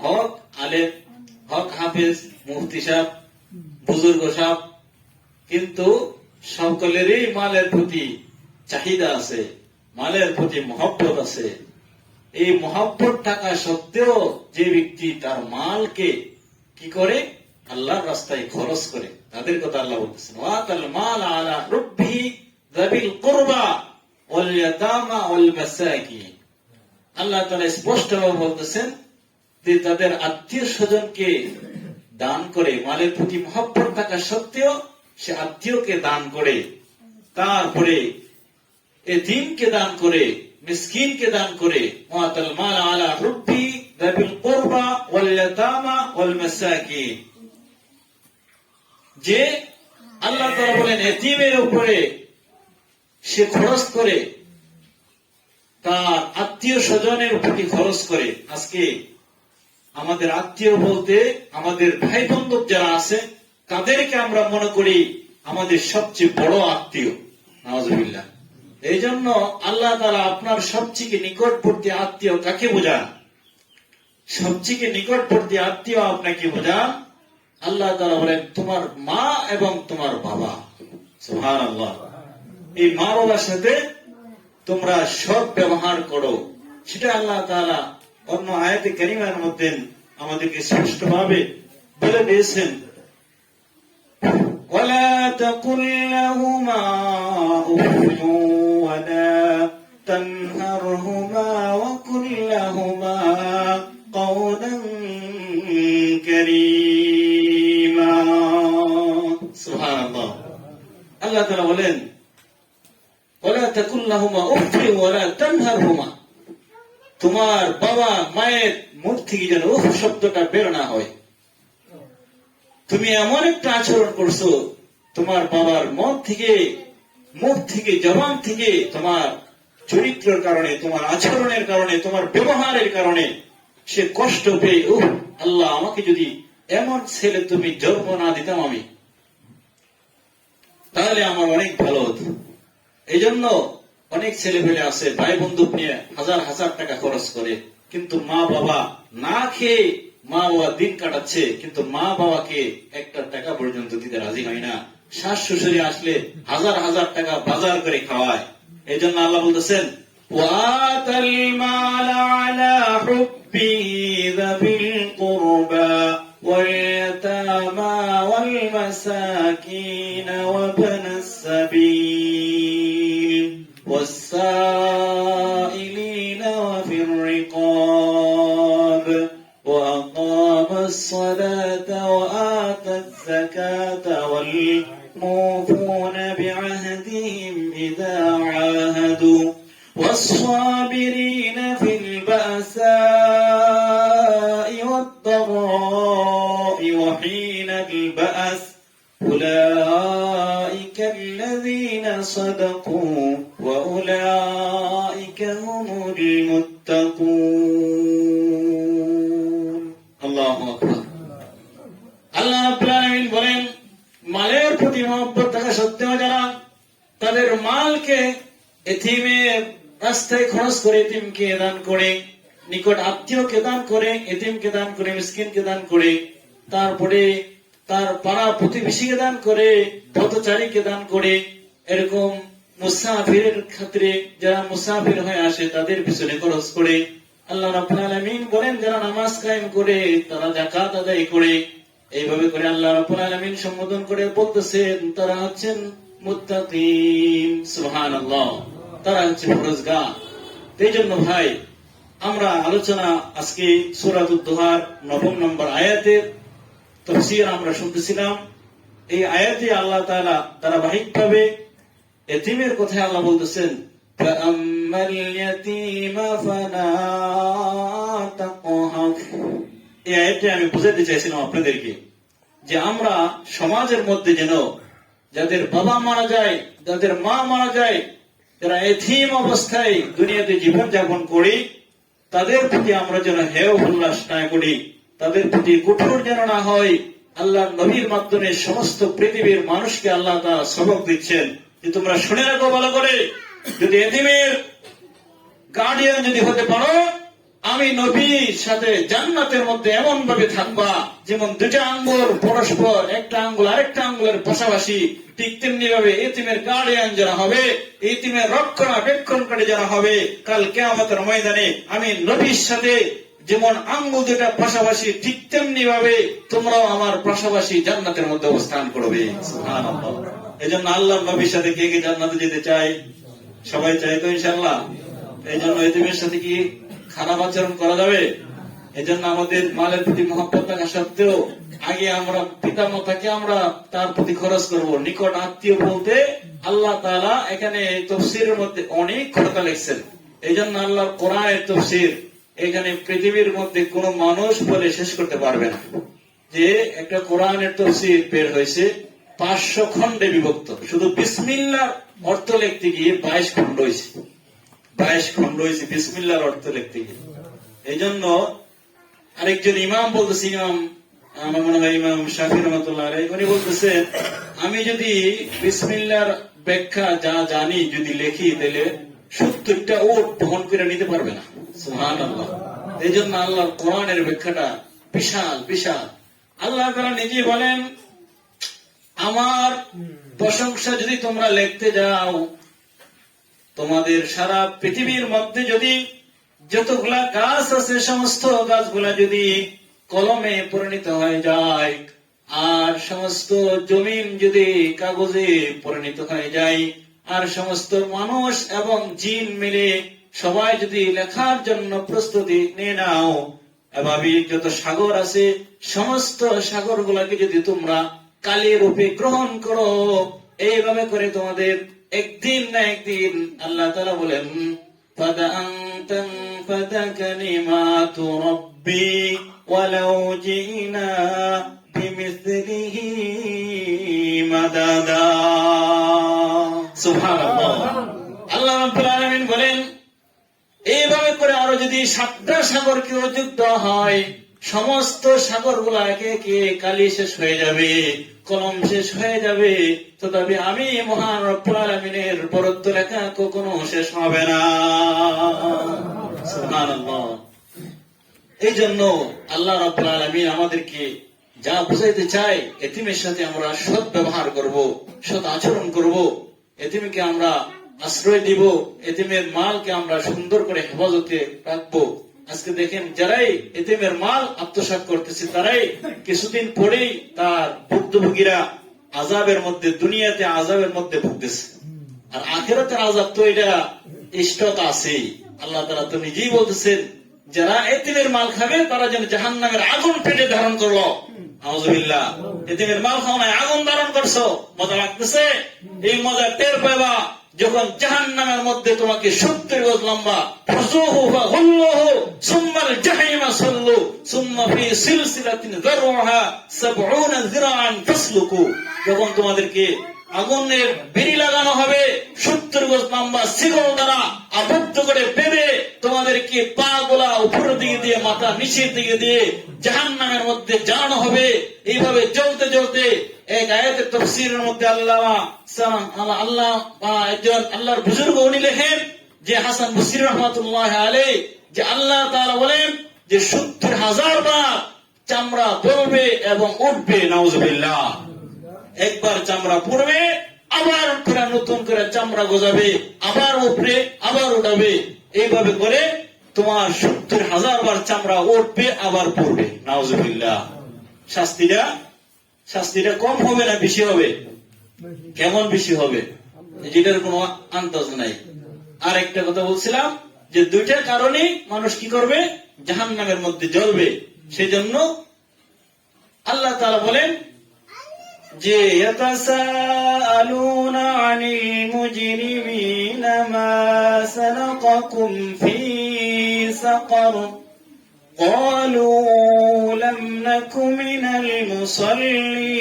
হক আলেম, হক হাফেজ, মুফতি সাহেব, বুজুর্গ সাহেব, কিন্তু সকলেরই মালের প্রতি চাহিদা আছে, মালের প্রতি মহব্বত আছে। এই মহব্বত থাকা সত্ত্বেও যে ব্যক্তি তার মালকে কি করে? আল্লাহর রাস্তায় খরচ করে, তাদের কথা আল্লাহ বলতেছেন ওয়াতাল মাল আলা হুব্বিহি যাবিল কুরবা ওয়াল ইয়াতামা ওয়াল মাসাকিন। আল্লাহ তাআলা স্পষ্টভাবে বলতেছেন যে তাদের আত্মীয় স্বজনকে দান করে, মালের প্রতি মহব্বত থাকা সত্ত্বেও সে আত্মীয়কে দান করে, তারপরে এতিমকে দান করে, মিসকিনকে দান করে। ওয়াতাল মাল আলা হুব্বিহি যাবিল কুরবা ওয়াল ইয়াতামা ওয়াল মাসাকিন। যে আল্লাহ তাআলা বলেন এতিমের উপরে সে খরচ করে, তার আত্মীয় স্বজনের প্রতি খরচ করে। আজকে আমাদের আত্মীয় বলতে আমাদের ভাই বান্ধব যারা আছে তাদেরকে আমরা মনে করি আমাদের সবচেয়ে বড় আত্মীয়। নাউজুবিল্লাহ। এই জন্য আল্লাহ তাআলা আপনার সবচেয়ে নিকটবর্তী আত্মীয় কাকে বোঝান? সবচেয়ে নিকটবর্তী আত্মীয় আপনাকে বোঝান আল্লাহ তাআলা বলেন তোমার মা এবং তোমার বাবা। সুবহানাল্লাহ। এই মা বাবার সাথে তোমরা সৎ ব্যবহার করো, সেটা আল্লাহ তাআলা অন্য আয়াতে কারিমার মধ্যে আমাদেরকে স্পষ্টভাবে বলে দিয়েছেন। ولا تقل لهما أف ولا تنهرهما وقل لهما قولا كريما. সুবহানাল্লাহ। আল্লাহ তাআলা বলেন ولا تقل لهما أف ولا تنهرهما। তোমার বাবা মায়ের মুখ থেকে যেন উফ শব্দটা বের না হয়। তুমি এমন একটা আচরণ করছো, তোমার বাবার মুখ থেকে জবান থেকে তোমার চরিত্রের কারণে, তোমার আচরণের কারণে, তোমার ব্যবহারের কারণে সে কষ্ট পেয়ে উহ আল্লাহ আমাকে যদি এমন ছেলে তুমি জন্ম না দিতাম আমি, তাহলে আমার অনেক ভালো হতো। এই জন্য অনেক ছেলে পেলে আছে ভাই বন্ধুক নিয়ে হাজার হাজার টাকা খরচ করে, কিন্তু মা বাবা না খেয়ে মা বাবা দিন কাটাচ্ছে, কিন্তু মা বাবাকে একটা টাকা পর্যন্ত দিতে রাজি হয় না। শাশ শ্বশুরি আসলে হাজার হাজার টাকা বাজার করে খাওয়ায়। এই জন্য আল্লাহ বলতেছেন ওয়াতাল মাল আলা হুব্বিহি যাবিল কুরবা ওয়াল ইয়াতামা ওয়াল মাসাকিন ওয়া ইবনাস সাবিল والسائلين وفي الرقاب وأقام الصلاة وآتى الزكاة والموفون بعهدهم إذا عاهدوا والصابرين في البأساء الضراء وحين البأس أولئك الذين صدقوا وأولئك هم المتقون الله أكبر আল্লাহ রাব্বুল আলামিন বলেন, মালের প্রতি মহব্বত থাকা সত্ত্বেও যারা তাদের মালকে এতিমের রাস্তায় খরচ করে, এতিমকে দান করে, নিকট আত্মীয়কে দান করে, এতিমকে দান করে, মিসকিনকে দান করে, তারপরে তার পাড়া প্রতিবেশীকে দান করে, পথচারীকে দান করে, এরকম মুসাফিরের ক্ষেত্রে যারা মুসাফির হয়ে আসে তাদের পিছনে খরচ করে, আল্লাহ রাব্বুল আলামিন বলেন যারা নামাজ কায়েম করে, তারা যাকাত আদায় করে, এইভাবে করে আল্লাহ রাব্বুল আলামিন সম্বোধন করে বলতেছেন তারা হচ্ছেন মুত্তাকিন। সুবহানাল্লাহ, তারা হচ্ছে পরহেজগার। এই জন্য ভাই, আমরা আলোচনা আজকে সূরাতুদ দুহার 9 নম্বর আয়াতের তাফসীর আমরা শুনতেছিলাম। এই আয়াতে আল্লাহ তাআলা ধারাবাহিকভাবে এতিমের কথায় আল্লাহ বলতেছেন, ফাআম্মাল ইয়াতীমা ফালা তাকহাফ। এই আয়াতটি আমি বুঝাতে চাইছিলাম আপনাদেরকে যে আমরা সমাজের মধ্যে যেন যাদের বাবা মারা যায়, যাদের মা মারা যায়, যারা এতিম অবস্থায় দুনিয়াতে জীবন যাপন করি, তাদের প্রতি আমরা যেন হেয় উল্লাস না করি, তাদের প্রতি কঠোর যেন না হয়। আল্লাহর নবীর মাধ্যমে সমস্ত পৃথিবীর মানুষকে আল্লাহ তাআলা সবক দিচ্ছেন যে তোমরা শুনে রাখো ভালো করে, যদি এতিমের গার্ডিয়ান যদি হতে পারো, আমি নবীর সাথে জান্নাতের মধ্যে এমন ভাবে থাকবা যেমন দুটা আঙ্গুল পরস্পর, একটা আঙ্গুল আরেকটা আঙ্গুলের পাশাপাশি, ঠিক তেমনি ভাবে এতিমের গার্ডিয়ান যারা হবে, এতিমের রক্ষণাবেক্ষণকারী যারা হবে, কাল কিয়ামতের ময়দানে আমি নবীর সাথে যেমন আঙ্গুল দুটা পাশাপাশি, ঠিক তেমনি ভাবে তোমরাও আমার পাশাপাশি জান্নাতের মধ্যে অবস্থান করবে। সুবহানাল্লাহ। এই জন্য আল্লাহর নবীর সাথে কে কে জান্নাতে যেতে চায়? সবাই চাই তো ইনশাআল্লাহ। এই জন্য এতিমের সাথে কি খারাপ আচরণ করা যাবে? এই জন্য আমাদের মালের প্রতি মহব্বত থাকা সত্ত্বেও আগে আমরা পিতা মাতাকে আমরা তার প্রতি খরচ করব। নিকট আত্মীয় বলতে আল্লাহ তাআলা এখানে তাফসীরের মধ্যে অনেক কথা লিখছেন। এই জন্য আল্লাহর কোরআনের তাফসীর এখানে পৃথিবীর মধ্যে কোন মানুষ বলে শেষ করতে পারবে না। যে একটা কোরআনের তাফসীর বের হয়েছে 500 খণ্ডে বিভক্ত, শুধু বিসমিল্লাহর অর্থ লিখতে গিয়ে 22 খণ্ড হয়েছে। 22 খণ্ড হয়েছে বিসমিল্লাহর অর্থ লিখতে গিয়ে। এই জন্য আরেকজন ইমাম বলতেছে, ইমাম আমার মনে হয় ইমাম শাফি রহমাতুল্লাহ আলাইহি, উনি বলতেছে আমি যদি বিসমিল্লাহর ব্যাখ্যা যা জানি যদি লিখি তাহলে 70টা ওট বহন করে নিতে পারবে না। সুবহানাল্লাহ। এই জন্য আল্লাহর কোরআনের ব্যাখ্যাটা বিশাল বিশাল। আল্লাহ তাআলা নিজে বলেন, আমার প্রশংসা যদি তোমরা লিখতে যাও, তোমাদের সারা পৃথিবীর মধ্যে যদি যতগুলা গাছ আছে সমস্ত গাছগুলা যদি কলমে পরিণত হয়ে যায়, আর সমস্ত জমিন যদি কাগজে পরিণত হয়ে যায়, আর সমস্ত মানুষ এবং জিন মিলে সবাই যদি লেখার জন্য প্রস্তুতি নিয়ে নাও, এভাবে যত সাগর আছে সমস্ত সাগর গুলাকে যদি তোমরা কালি রূপে গ্রহণ করো, এইভাবে করে তোমাদের একদিন না একদিন আল্লাহ তাআলা বলেন কালিমাতু রাব্বি ওয়ালাউ জিনা বিমিসলিহি মাদাদা। সুবহানাল্লাহ। আল্লাহ রাব্বুল আলামিন বলেন এইভাবে করে আরো যদি 7টা সাগরকে যুক্ত হয়, সমস্ত সাগরগুলা একে একে কালি শেষ হয়ে যাবে, কলম শেষ হয়ে যাবে, তথাপি আমি মহান রব্বুল আলামিনের বরত্ব লেখা কখনো শেষ হবে না। সুবহানাল্লাহ। এই জন্য আল্লাহ রাব্বুল আলামিন আমাদেরকে যা বুঝাইতে চাই, এতিমের সাথে আমরা সৎ ব্যবহার করব, সৎ আচরণ করব, এতিমকে আমরা আশ্রয় দিব, এতিমের মালকে আমরা সুন্দর করে হেফাজতে রাখবো। আজকে দেখেন যারাই এতিমের মাল আত্মসাৎ করতেছে তারাই কিছুদিন পরেই তার ভুক্তভোগীরা আযাবের মধ্যে, দুনিয়াতে আযাবের মধ্যে ভুগতেছে। আর আখিরাতের আযাব তো এটা স্টক আছেই। আল্লাহ তাআলা তো নিজেই বলতেছেন যারা এতিমের মাল খাবে তারা যেন জাহান্নামের আগুন পেটে ধারণ করলো। আউযুবিল্লাহ। এতিমের মাল খাওয়া নাই, আগুন ধারণ করছো, মজা লাগতেছে? এই মজা টের পাবা যখন জাহান্নামের মধ্যে তোমাকে 70 গজ লম্বা ফাযুহু ফাগুল্লুহু সুম্মাল জাহিমা সাল্লু সুম্মা ফি সিলসিলাতিন যারউহা 70 যিরাআন ফাসলুকু, যখন তোমাদেরকে আগুনের বেড়ি লাগানো হবে 70 গজ লম্বা শিকল দ্বারা আবদ্ধ করে বেঁধে তোমাদেরকে পা গোলা উপরের দিকে দিয়ে মাথা নিচের দিকে দিয়ে জাহান্নামের মধ্যে জানানো হবে। এইভাবে চলতে চলতে এক আয়াতের তাফসীরের মধ্যে আল্লাহর বুজুর্গ উনি লেখেন যে হাসান বসরি রাহমাতুল্লাহ আলাইহি, যে আল্লাহ তাআলা বলেন যে 70,000 বার চামড়া পড়বে এবং উঠবে, নাউজুবিল্লাহ। একবার চামড়া পড়বে, আবার করে নতুন করে চামড়া গজাবে, আবার উপরে আবার উঠাবে, এইভাবে করে তোমার 70,000 বার চামড়া উঠবে আবার পড়বে, নাউজুবিল্লাহ। শাস্তিটা কম হবে না বেশি হবে? কেমন বেশি হবে, যেটার কোনো আন্দাজ নাই। আর একটা কথা বলছিলাম যে দুইটা কারণে মানুষ কি করবে, জাহান্নামের মধ্যে জ্বলবে। সেজন্য আল্লাহ তাআলা বলেন যে ইয়াতাসাআলুনা আনিল মুজরিমিনা মা সালাকাকুম ফি সাকার ক্বালু লাম নাকু মিনাল মুসাল্লিন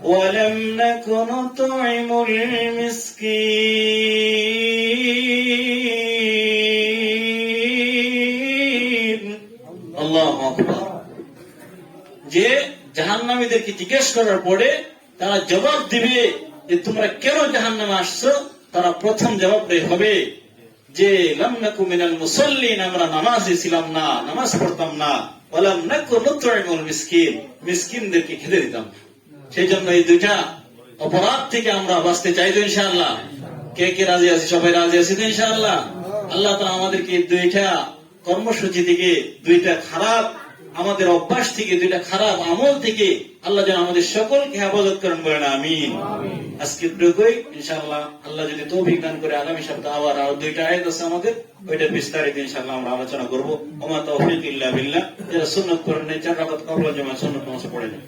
ওয়া লাম নাকু নুতঈমুল মিসকিন। আল্লাহু আকবার। যে জাহান্নামীদেরকে জিজ্ঞেস করার পরে তারা জবাব দিবে যে তোমরা কেন জাহান্নামে আসছো, তারা প্রথম জবাবটাই হবে যে লাম নাকু মিনাল মুসাল্লিন, আমরা নামাজি ছিলাম না, নামাজ পড়তাম না, ওয়া লাম নাকু নুতঈমুল মিসকিন, মিসকিনদেরকে খেতে দিতাম। সেই জন্য এই দুইটা অপরাধ থেকে আমরা বাঁচতে চাই তো ইনশাআল্লাহ। কে কে রাজি আছি? সবাই রাজি আছি তো ইনশাআল্লাহ। আল্লাহ তাআলা আমাদেরকে দুইটা কর্মসূচি থেকে, দুইটা খারাপ আমাদের অভ্যাস থেকে, দুইটা খারাপ আমল থেকে আল্লাহ যেন আমাদের সকলকে হেফাজত করেন, বলেন আমিন। আজকে এটুকুই, ইনশাআল্লাহ আল্লাহ যদি তৌফিক দান করে আগামী সপ্তাহে আবার আরো দুইটা আয়াত আছে আমাদের, ওইটা বিস্তারিত ইনশাআল্লাহ আমরা আলোচনা করব। ওমা তাওফীক ইল্লা বিল্লাহ। যারা সুন্নাত পড়েন নাই 4 রাকাত কবলা জামা সুন্নাত নামাজ পড়ে নেন।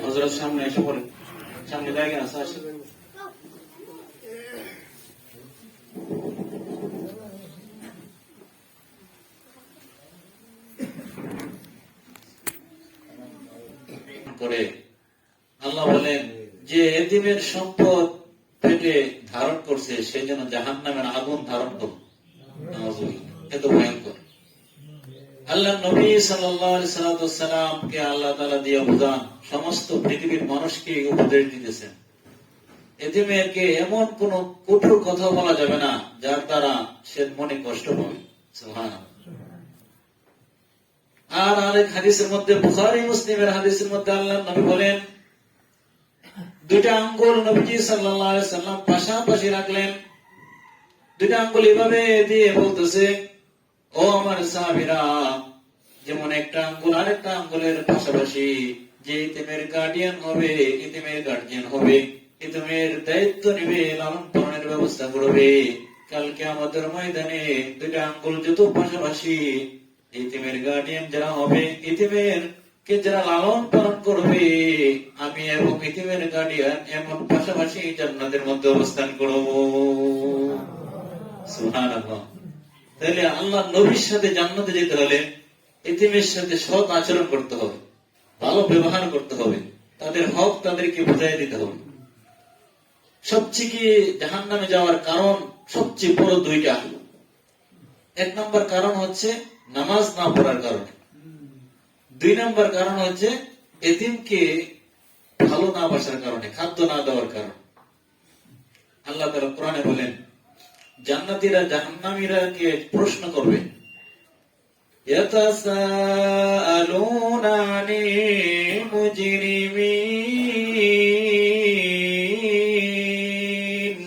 হযরত সামনে এসে পড়েন, সামনে জায়গা আছে, আসেন। করে আল্লাহ বলেন যে এতিমের সম্পদ পেটে ধারণ করছে সেই জন্য জাহান্নামের আগুন ধারণ করবে, এত ভয়ঙ্কর। আল্লাহ নবী সাল্লাল্লাহু আলাইহি সাল্লামকে আল্লাহ তাআলা দিয়ে বুঝান, সমস্ত পৃথিবীর মানুষকে উপদেশ দিতেছেন এতিমেরকে এমন কোন কঠোর কথা বলা যাবে না যার দ্বারা সে মনে কষ্ট পাবে। সুবহানাল্লাহ। আর আরেক হাদিসের মধ্যে, বুখারী মুসলিমের হাদিসের মধ্যে আল্লাহ নবী বলেন, দুইটা আঙ্গুল নবীজি সাল্লাল্লাহু আলাইহি সাল্লাম পাশাপাশি রাখলেন, দুইটা আঙ্গুল এভাবে দিয়ে বলতেছে, ও আমার সাহাবীরা, যেমন একটা আঙ্গুল আরেকটা আঙ্গুলের পাশাপাশি, যে ইতিমের গার্ডিয়ান হবে, ইতিমের গার্জিয়ান হবে, ইতিমের দায়িত্ব নিবে, লালন পালনের ব্যবস্থা করবে, কালকে আমাদের ময়দানে দুইটা আঙ্গুল যত পাশাপাশি, ইতিমের গার্ডিয়ান যারা হবে, ইতিমের কে যারা লালন পালন করবে, আমি এবং ইতিমের গার্ডিয়ান এমন পাশাপাশি জান্নাতের মধ্যে অবস্থান করব। সুবহানাল্লাহ। তাহলে আল্লাহ নবীর সাথে জান্নাতে যেতে হলে ইতিমের সাথে সৎ আচরণ করতে হবে, ভালো ব্যবহার করতে হবে, তাদের হক তাদেরকে বুঝাই দিতে হবে। সবচেয়ে জাহান্নামে যাওয়ার কারণ সবচেয়ে বড় দুইটা। 1 নম্বর কারণ হচ্ছে নামাজ না পড়ার কারণে, 2 নম্বর কারণ হচ্ছে এতিমকে ভালো না বাসার কারণে, খাদ্য না দেওয়ার কারণে। আল্লাহ তাআলা কোরআনে বলেন, জান্নাতীরা জাহান্নামীরা কে প্রশ্ন করবে, ইয়াতাসাআলুনা আনিল মুজরিমিন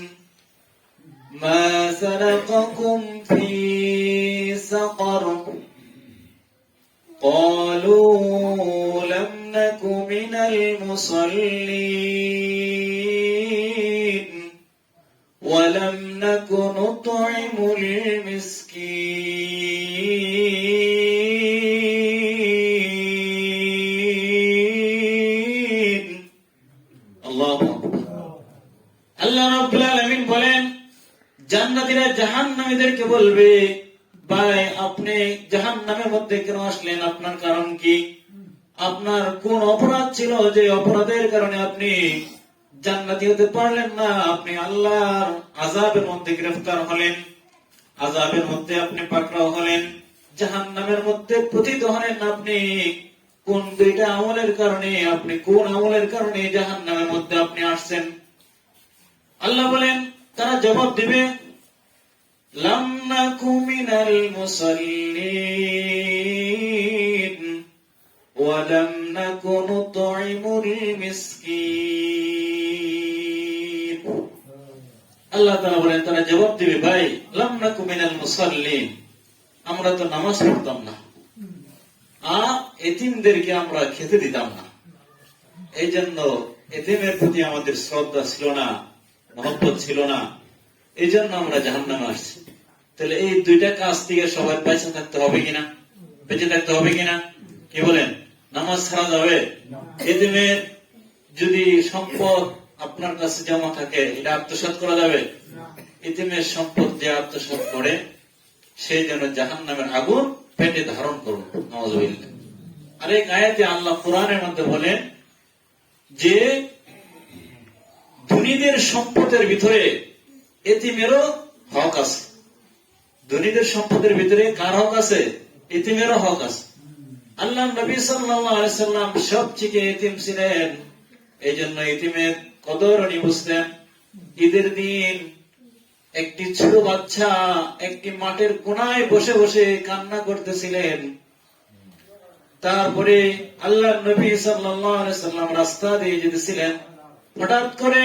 মা সালাকাকুম ফি সাকার قالوا لم نك من المصلين ولم نك نطعم المسكين বলেন, জান্নাতীরা জাহান্নামীদেরকে বলবে, ভাই আপনি জাহান্নামের মধ্যে কেন আসলেন, আপনার কারণ কি, আপনার কোন অপরাধ ছিল যে অপরাধের কারণে আপনি জান্নাতি হতে পারলেন না, আপনি আল্লাহর আযাবের মধ্যে গ্রেফতার হলেন, আযাবের মধ্যে আপনি পাকড়াও হলেন, জাহান্নামের মধ্যে পতিত হলেন, আপনি কোন দুইটা আমলের কারণে, আপনি কোন আমলের কারণে জাহান্নামের মধ্যে আপনি আসছেন। আল্লাহ বলেন, তারা জবাব দিবে, লাম নাকু মিনাল মুসাল্লিন ওয়া লাম নাকু নুতঈমুল মিসকিন। আল্লাহ তাআলা বলেন, তারা জবাব দিবে, ভাই লাম নাকু মিনাল মুসাল্লিন, আমরা তো নামাজ পড়তাম না, এতিমদেরকে আমরা খেতে দিতাম না, এই জন্য এতিমের প্রতি আমাদের শ্রদ্ধা ছিল না, মহব্বত ছিল না, এই জন্য আমরা জাহান্নামে আসছি। তাহলে এই দুইটা কাজ থেকে সবাই বেঁচে থাকতে হবে কিনা, বেঁচে থাকতে হবে কিনা, কি বলেন? নামাজ ছাড়া যাবে? এতিমের যদি সম্পদ আপনার কাছে জমা থাকে, এটা আত্মসাৎ করা যাবে? এতিমের সম্পদ যে আত্মসাৎ করে, সেই জন্য জাহান্নামের আগুন পেটে ধারণ করুন। নাউযুবিল্লাহ। আর এই আয়াতে আল্লাহ কোরআনের মধ্যে বলেন যে ধনীদের সম্পদের ভিতরে এতিমেরও হক আছে। ধনীদের সম্পদের ভিতরে কার হক আছে? এতিমেরও হক আছে। আল্লাহ নবী সাল্লাল্লাহু আলাইহি সাল্লাম সবচেয়ে এতিম ছিলেন, এই জন্য এতিমের কদর উনি বুঝতেন। ঈদের দিন একটি ছোট বাচ্চা একটি মাঠের কোনায় বসে বসে কান্না করতেছিলেন। তারপরে আল্লাহ নবী সাল্লাল্লাহু আলাইহি সাল্লাম রাস্তা দিয়ে যেতেছিলেন, হঠাৎ করে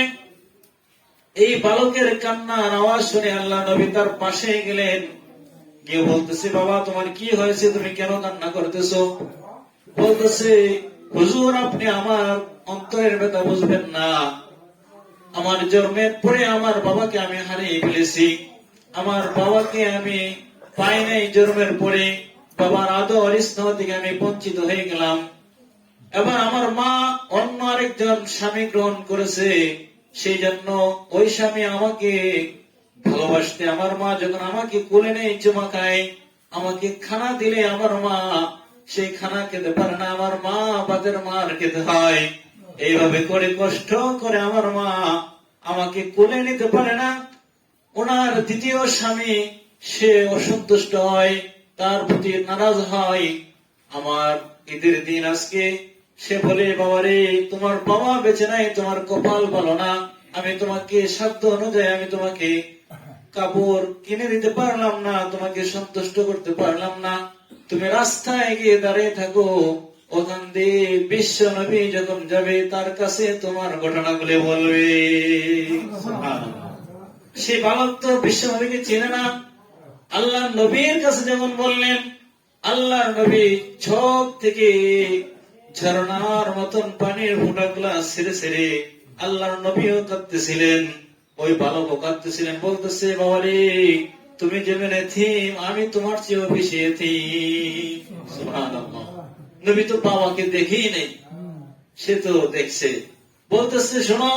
এই বালকের কান্নার আওয়াজ শুনে আল্লাহ নবী তার পাশে গেলেন, গিয়ে বলতেছে, বাবা তোমার কি হয়েছে, তুমি কেন কান্না করতেছো? বলতেছে, হুজুর আপনি আমার অন্তরের ব্যথা বুঝবেন না, আমার জন্মের পরে আমার বাবাকে আমি হারিয়ে ফেলেছি, আমার বাবাকে আমি পাই নাই, জন্মের পরে বাবার আদর স্নেহ থেকে আমি বঞ্চিত হয়ে গেলাম। এবার আমার মা অন্য আরেকজন স্বামী গ্রহণ করেছে, সেই জন্য ওই স্বামী আমাকে ভালোবাসতে, আমার মা যখন আমাকে কোলে নেই, চুমা খায়, আমাকে খানা দিলে আমার মা সেই খানা খেতে পারে না, আমার মা বাদের মার খেতে হয়। এইভাবে করে কষ্ট করে আমার মা আমাকে কোলে নিতে পারে না। ওনার দ্বিতীয় স্বামী সে অসন্তুষ্ট হয়, তার প্রতি নারাজ হয়। আমার ঈদের দিন আজকে সে বলে, বাবারে তোমার বাবা বেঁচে নাই, তোমার কপাল ভালো না, আমি তোমাকে সাধ্য অনুযায়ী আমি তোমাকে কাপড় কিনে দিতে পারলাম না, তোমাকে সন্তুষ্ট করতে পারলাম না, তুমি রাস্তায় গিয়ে দাঁড়িয়ে থাকো, ওখান দিয়ে বিশ্ব নবী যখন যাবে তার কাছে তোমার ঘটনাগুলো বলবে। সে বালক তো বিশ্ব নবীকে চেনে না, আল্লাহ নবীর কাছে যখন বললেন, আল্লাহ নবী চোখ থেকে ঝরনার মতন পানির ফোঁটাগুলা ছেড়ে ছেড়ে আল্লাহর নবীও কাঁদতেছিলেন, ওই বালকও কাঁদতেছিলেন, বলতেছে, বাবারে তুমি যেমন এতিম, আমি তোমার চেয়েও বেশি এতিম। সুবহানাল্লাহ। নবী তো বাবাকে দেখেই নেই, সে তো দেখছে। বলতেছে, শোনো,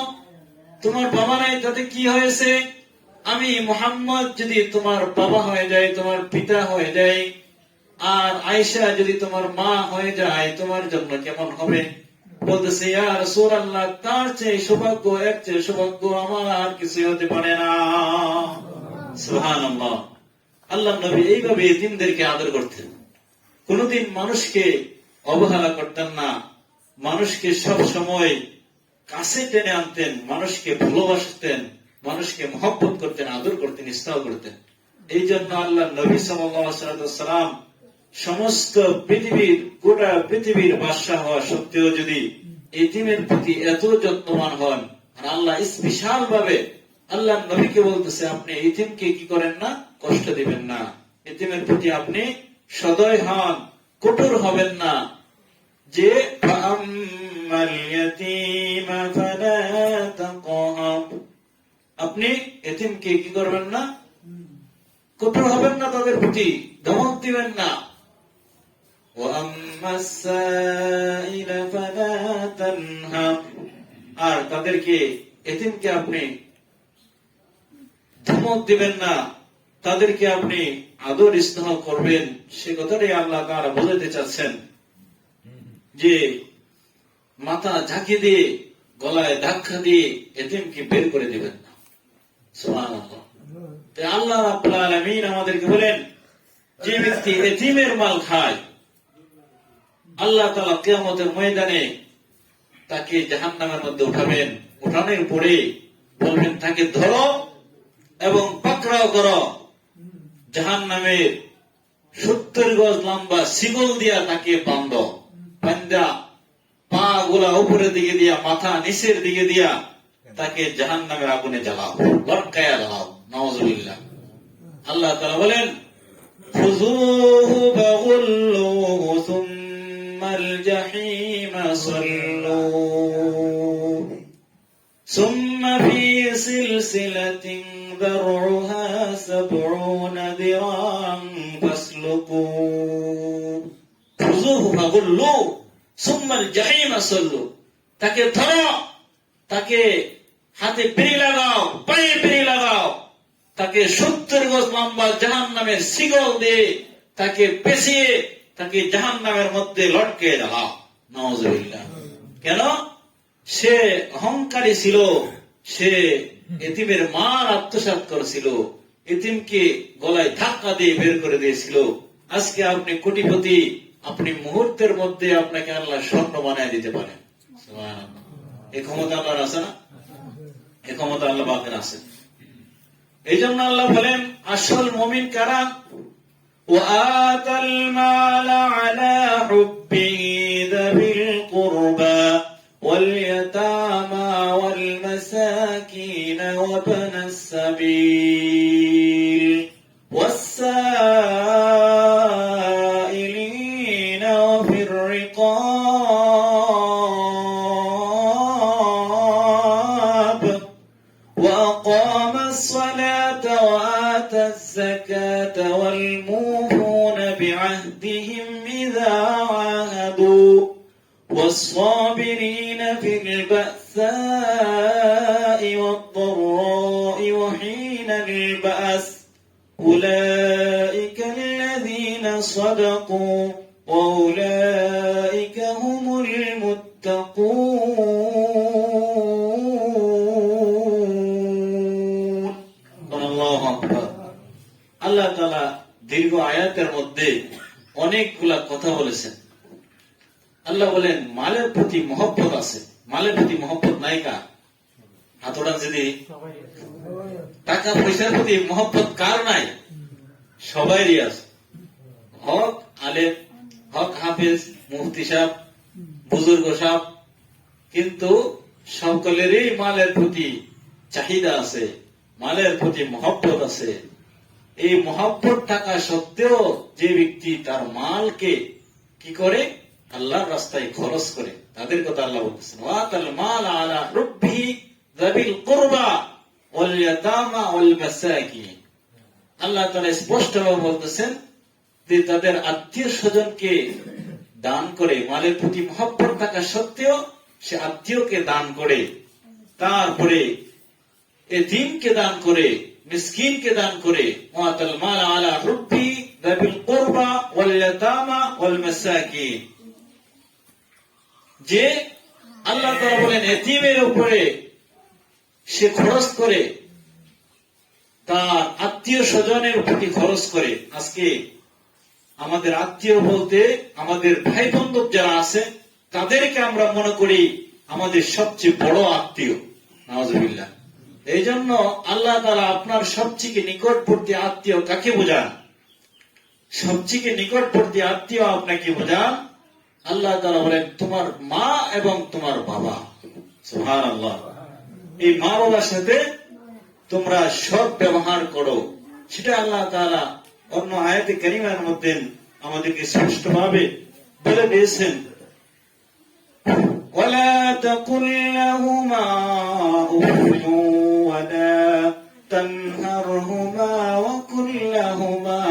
তোমার বাবা নাই তাতে কি হয়েছে, আমি মুহাম্মদ যদি তোমার বাবা হয়ে যায়, তোমার পিতা হয়ে যায়, আর আয়েশা যদি তোমার মা হয়ে যায়, তোমার জন্য কেমন হবে? বলতেছে, ইয়া রাসূলুল্লাহ, তার চেয়ে সৌভাগ্য, এর চেয়ে সৌভাগ্য আমার আর কিছু হতে পারে না। সুবহানাল্লাহ। আল্লাহ নবী এইভাবে এতিমদেরকে আদর করতেন, কোনদিন মানুষকে অবহেলা করতেন না, মানুষকে সব সময় কাছে টেনে আনতেন, মানুষকে ভালোবাসতেন, মানুষকে মহব্বত করতেন, আদর করতেন, স্নেহ করতেন। এই জন্য আল্লাহ নবী সাল্লাল্লাহু আলাইহি ওয়াসাল্লাম সমস্ত পৃথিবীর, গোটা পৃথিবীর বাদশাহ হওয়া সত্ত্বেও যদি এতিমের প্রতি এত যত্নবান হন, আর আল্লাহ স্পেশাল ভাবে আল্লাহ নবীকে বলতেছে, আপনি এতিমকে কি করেন না, কষ্ট দিবেন না, এতিমের প্রতি আপনি সদয় হন, কঠোর হবেন না। যে আপনি এতিমকে কি করবেন না, কঠোর হবেন না, তাদের প্রতি ধমক দিবেন না। আর তাদেরকে, এতিমকে আপনি রহমত দিবেন না, তাদেরকে আপনি আদর স্নেহ করবেন, সে কথাটাই আল্লাহ তাআলা বোঝাতে চাচ্ছেন যে মাথা ঝাঁকি দিয়ে গলায় ধাক্কা দিয়ে এতিমকে বের করে দিবেন না। সুবহানাল্লাহ। আল্লাহ রাব্বুল আলামিন আমাদেরকে বলেন, যে ব্যক্তি এতিমের মাল খায়, আল্লাহ তাআলা কিয়ামতের ময়দানে তাকে জাহান্নামের মধ্যে উঠাবেন। উঠানোর পরে বলবেন, তাকে ধরো এবং পাকড়াও করো, জাহান্নামের 70 গজ লম্বা শিকল দিয়া তাকে বাঁধো। বাঁধা পা গুলা উপরের দিকে দিয়া, মাথা নিচের দিকে দিয়া তাকে জাহান্নামের আগুনে জ্বালাও, লটকায়া জ্বালাও। নাউযুবিল্লাহ। আল্লাহ তাআলা বলেন, খুযূহু ফাগুল্লুহু সুম্মাল জাহিমা সাল্লু সুম্মা ফি সিলসিলাতিন যারউহা 70 দিরা'আন ফাসলুকু খুযূহু ফাগুল্লু সুম্মাল জাহিমা সাল্লু। তাকে ধরো, তাকে হাতে বেড়ি লাগাও, পায়ে বেড়ি লাগাও, তাকে 70 গজ লম্বা জাহান্নামের শিকল দিয়ে তাকে পেঁচিয়ে তাকে জাহান্নামের মধ্যে লটকে দাও। নাউযুবিল্লাহ। কেন? সে অহংকারী ছিল, সে এতিমের মাল আত্মসাৎ করেছিল, এতিমকে গলায় ধাক্কা দিয়ে বের করে দিয়েছিল। আজকে আপনি কোটিপতি, আপনি মুহূর্তের মধ্যে আপনাকে আল্লাহ স্বর্ণ বানিয়ে দিতে পারেন। সুবহানাল্লাহ। এই ক্ষমতা আল্লাহর আছে না? এই ক্ষমতা আল্লাহ পাকের আছে। এই জন্য আল্লাহ বলেন, আসল মুমিন কারা? ওয়াতাল মাল আলা হুব্বিহি যাবিল কুরবা ওয়াল ইয়াতামা ওয়াল মাসাকিন ওয়া ইবনাস সাবিল ওয়াস সাইলিন ওয়া ফির রিকাব ওয়া আকামা الصلاة وآتى الزكاة والموفون بعهدهم إذا عاهدوا والصابرين في البأساء والضراء وحين البأس أولئك الذين صدقوا وأولئك هم المتقون. আল্লাহ তাআলা দীর্ঘ আয়াতের মধ্যে অনেকগুলা কথা বলেছেন। আল্লাহ বলেন, মালের প্রতি মহব্বত আছে। মালের প্রতি মহব্বত নাই কার? হাতড়া যদি টাকা পয়সার প্রতি মহব্বত কার নাই? সবাইরই আছে। হক আলেম, হক হাফেজ, মুফতি সাহেব, বুজুর্গ সাহেব, কিন্তু সকলেরই মালের প্রতি চাহিদা আছে, মালের প্রতি মহব্বত আছে। এই মহব্বত থাকা সত্ত্বেও যে ব্যক্তি তার মালকে কি করে? আল্লাহর রাস্তায় খরচ করে, তাদের কথা আল্লাহ বলতেছেন, ওয়াতাল মাল আলা হুব্বিহি যাবিল কুরবা ওয়াল ইয়াতামা ওয়াল মাসাকিন। আল্লাহ তাআলা স্পষ্টভাবে বলতেছেন যে তাদের আত্মীয় স্বজনকে দান করে, মালের প্রতি মহব্বত থাকা সত্ত্বেও সে আত্মীয়কে দান করে, তারপরে এতিমকে দান করে, মিসকিনকে দান করে। ওয়াতাল মাল আলা হুব্বিহি যাবিল কুরবা ওয়াল ইয়াতামা ওয়াল মাসাকিন। যে আল্লাহ তাআলা বলেন এতিমের উপরে সে খরচ করে, তার আত্মীয় স্বজনের প্রতি খরচ করে। আজকে আমাদের আত্মীয় বলতে আমাদের ভাই বান্ধব যারা আছে, তাদেরকে আমরা মনে করি আমাদের সবচেয়ে বড় আত্মীয়। নাউযুবিল্লাহ। এই জন্য আল্লাহ তাআলা আপনার সবচেয়ে নিকটবর্তী আত্মীয় কাকে বোঝান? সবচেয়ে নিকটবর্তী আত্মীয় আপনাকে বোঝান আল্লাহ তাআলা বলেন তোমার মা এবং তোমার বাবা। সুবহানাল্লাহ। এই মা বাবার সাথে তোমরা সৎ ব্যবহার করো, সেটা আল্লাহ তাআলা অন্য আয়াতে কারিমার মধ্যে আমাদেরকে স্পষ্টভাবে বলে দিয়েছেন। ولا تقل لهما أف ولا تنهرهما وقل لهما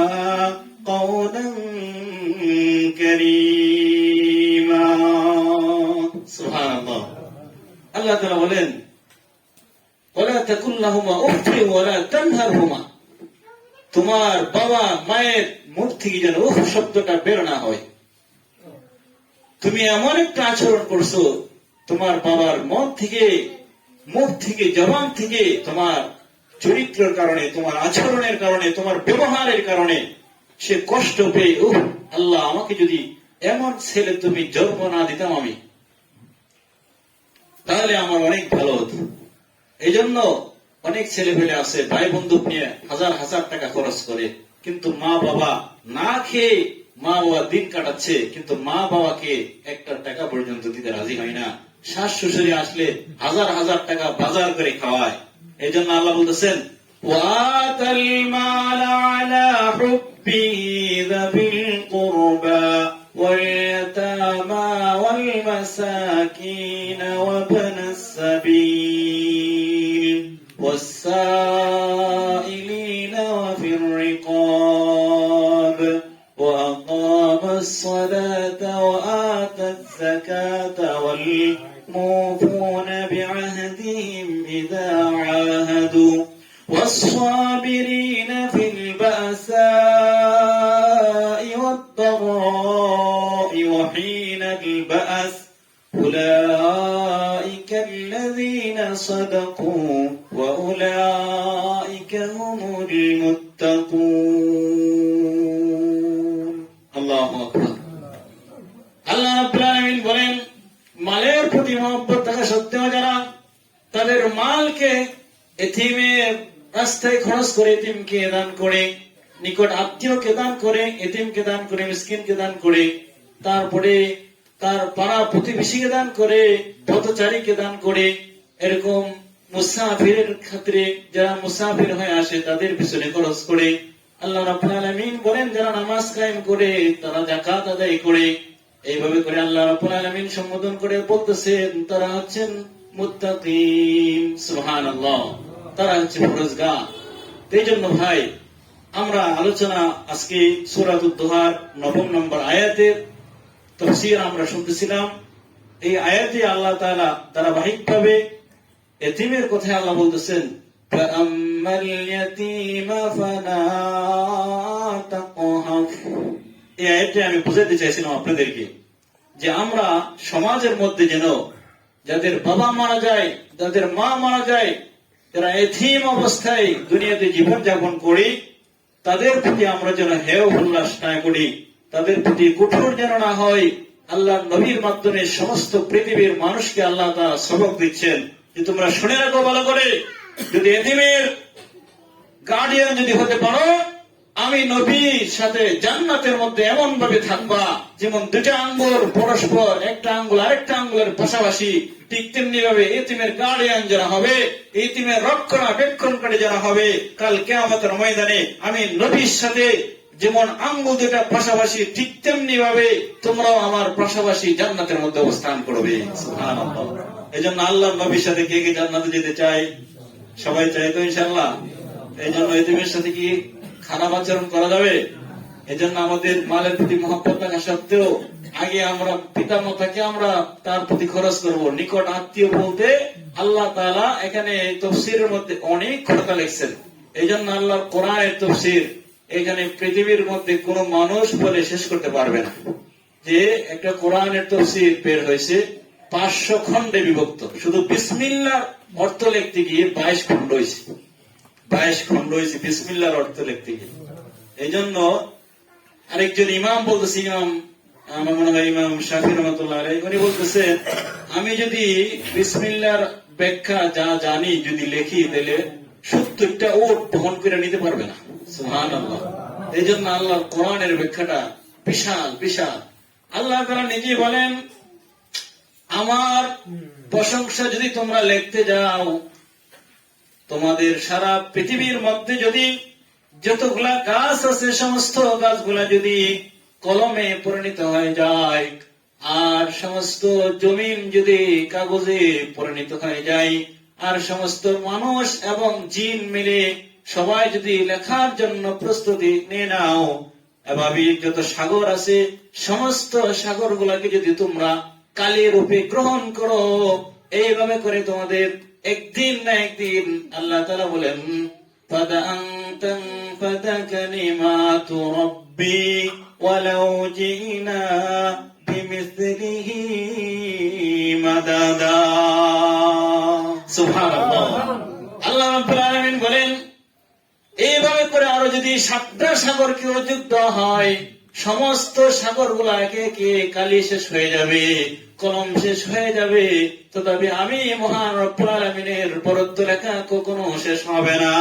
قولا كريما. সুবহানাল্লাহ। আল্লাহ তাআলা বলেন, ولا তাকুল লাহুমা উফি ওয়ালা তানহারহুমা, তোমার বাবা মায়ের মুখ থেকে যেন উফ শব্দটা বের না হয়। তুমি এমন একটা আচরণ করছো, তোমার বাবার মুখ থেকে জবান থেকে, তোমার চরিত্রের কারণে, তোমার আচরণের কারণে, তোমার ব্যবহারের কারণে সে কষ্ট পেয়ে, আল্লাহ আমাকে যদি এমন ছেলে তুমি জন্ম না দিতাম আমি, তাহলে আমার অনেক ভালো হতো। এই জন্য অনেক ছেলে পেলে আছে ভাই বন্ধু নিয়ে হাজার হাজার টাকা খরচ করে, কিন্তু মা বাবা না খেয়ে মা বাবা দিন কাটাচ্ছে, কিন্তু মা বাবাকে একটা টাকা পর্যন্ত দিতে রাজি হয় না। শাশ শ্বশুরে আসলে হাজার হাজার টাকা বাজার করে খাওয়ায়। এই জন্য আল্লাহ বলতেছেন, ওয়াতাল মাল আলা হুব্বিহি যাবিল কুরবা ওয়াল ইয়াতামা ওয়াল মাসাকিন ওয়া ইবনাস সাবিল والسائلين وفي الرقاب وأقام الصلاة وآتى الزكاة والموفون بعهدهم إذا عاهدوا والصابرين في البأساء والضراء وحين البأس أولئك الذين صدقوا وأولئك هم المتقون الله أكبر আল্লাহ রাব্বুল আলামিন বলেন, মালের প্রতি মহব্বত থাকা সত্ত্বেও যারা তাদের মালকে এতিমের রাস্তায় খরচ করে, এতিমকে দান করে, নিকট আত্মীয়কে দান করে, এতিমকে দান করে, মিসকিনকে দান করে, তারপরে তার পাড়া প্রতিবেশীকে দান করে, পথচারীকে দান করে, এরকম মুসাফিরের ক্ষেত্রে যারা মুসাফির হয়ে আসে তাদের পিছনে খরচ করে, আল্লাহ রাব্বুল আলামিন বলেন যারা নামাজ কায়েম করে, তারা যাকাত আদায় করে, এইভাবে করে আল্লাহ রাব্বুল আলামিন সম্বোধন করে বলতেছেন তারা হচ্ছেন মুত্তাকিন। সুবহানাল্লাহ, তারা হচ্ছে পরহেজগার। এই জন্য ভাই, আমরা আলোচনা আজকে সূরাতুদ দুহার 9 নম্বর আয়াতের তাফসীর আমরা শুনতেছিলাম। এই আয়াতে আল্লাহ তাআলা ধারাবাহিকভাবে এতিমের কথা আল্লাহ বলতেছেন, ফাআম্মাল ইয়াতীমা ফালা তাকহাফ। এই আয়াতে আমি বুঝাতে চাইছিলাম আপনাদেরকে যে আমরা সমাজের মধ্যে যেন যাদের বাবা মারা যায়, যাদের মা মারা যায়, যারা এতিম অবস্থায় দুনিয়াতে জীবন যাপন করি, তাদের প্রতি আমরা যেন হেয় উল্লাস না করি, তাদের প্রতি কঠোর যেন না হয়। আল্লাহর নবীর মাধ্যমে সমস্ত পৃথিবীর মানুষকে আল্লাহ তাআলা সবক দিচ্ছেন যে তোমরা শুনে রাখো ভালো করে, যদি এতিমের গার্ডিয়ান যদি হতে পারো, আমি নবীর সাথে জান্নাতের মধ্যে এমন ভাবে থাকবা যেমন দুটা আঙ্গুল পরস্পর, একটা আঙ্গুল আরেকটা আঙ্গুলের পাশাপাশি, ঠিক তেমনি ভাবে এতিমের গার্ডিয়ান যারা হবে, এতিমের রক্ষণাবেক্ষণকারী যারা হবে, কাল কিয়ামতের ময়দানে আমি নবীর সাথে যেমন আঙ্গুল দুটা পাশাপাশি, ঠিক তেমনি ভাবে তোমরাও আমার পাশাপাশি জান্নাতের মধ্যে অবস্থান করবে। সুবহানাল্লাহ। এই জন্য আল্লাহর নবীর সাথে কে কে জান্নাতে যেতে চায়? সবাই চাই তো ইনশাআল্লাহ। এই জন্য এতিমের সাথে কি খারাপ আচরণ করা যাবে? এই জন্য আমাদের মালের প্রতি মহব্বত থাকা সত্ত্বেও আগে আমরা পিতা মাতাকে আমরা তার প্রতি খরচ করব। নিকট আত্মীয় বলতে আল্লাহ তাআলা এখানে তাফসীরের মধ্যে অনেক কথা লিখছেন। এই জন্য আল্লাহর কোরআনের তাফসীর এখানে পৃথিবীর মধ্যে কোন মানুষ বলে শেষ করতে পারবে না। যে একটা কোরআনের তাফসীর বের হয়েছে 500 খণ্ডে বিভক্ত, শুধু বিসমিল্লাহর অর্থ লিখতে গিয়ে 22 খণ্ড হয়েছে। 22 খণ্ড হয়েছে বিসমিল্লাহর অর্থ লিখতে গিয়ে। এই জন্য আরেকজন ইমাম বলতেছে, আমার মনে হয় ইমাম শাফি রহমাতুল্লাহ আলাইহি, উনি বলতেছে আমি যদি বিসমিল্লাহর ব্যাখ্যা যা জানি যদি লিখি তাহলে 70টা ওট বহন করে নিতে পারবে না। সুবহানাল্লাহ। এই জন্য আল্লাহর কোরআনের ব্যাখ্যাটা বিশাল বিশাল। আল্লাহ তাআলা নিজে বলেন, আমার প্রশংসা যদি তোমরা লিখতে যাও, তোমাদের সারা পৃথিবীর মধ্যে যদি যতগুলা গাছ আছে সমস্ত গাছগুলা যদি কলমে পরিণত হয়ে যায়, আর সমস্ত জমিন যদি কাগজে পরিণত হয়ে যায়, আর সমস্ত মানুষ এবং জিন মিলে সবাই যদি লেখার জন্য প্রস্তুতি নিয়ে নাও, এভাবে যত সাগর আছে সমস্ত সাগর গুলাকে যদি তোমরা কালি রূপে গ্রহণ করো, এইভাবে করে তোমাদের একদিন না একদিন আল্লাহ তাআলা বলেন ফাদাআনতাম ফাদাকালিমাতু রাব্বি ওয়ালাউ জিনা বিমিসলিহি মাদাদা। সুবহানাল্লাহ। আল্লাহ রাব্বুল আলামিন বলেন এইভাবে করে আরো যদি 7টা সাগরকে যুক্ত হয়, সমস্ত সাগরগুলা একে একে কালি শেষ হয়ে যাবে, কলম শেষ হয়ে যাবে, তথাপি আমি মহান রব্বুল আলামিনের বরাদ্দ লেখা কখনো শেষ হবে না।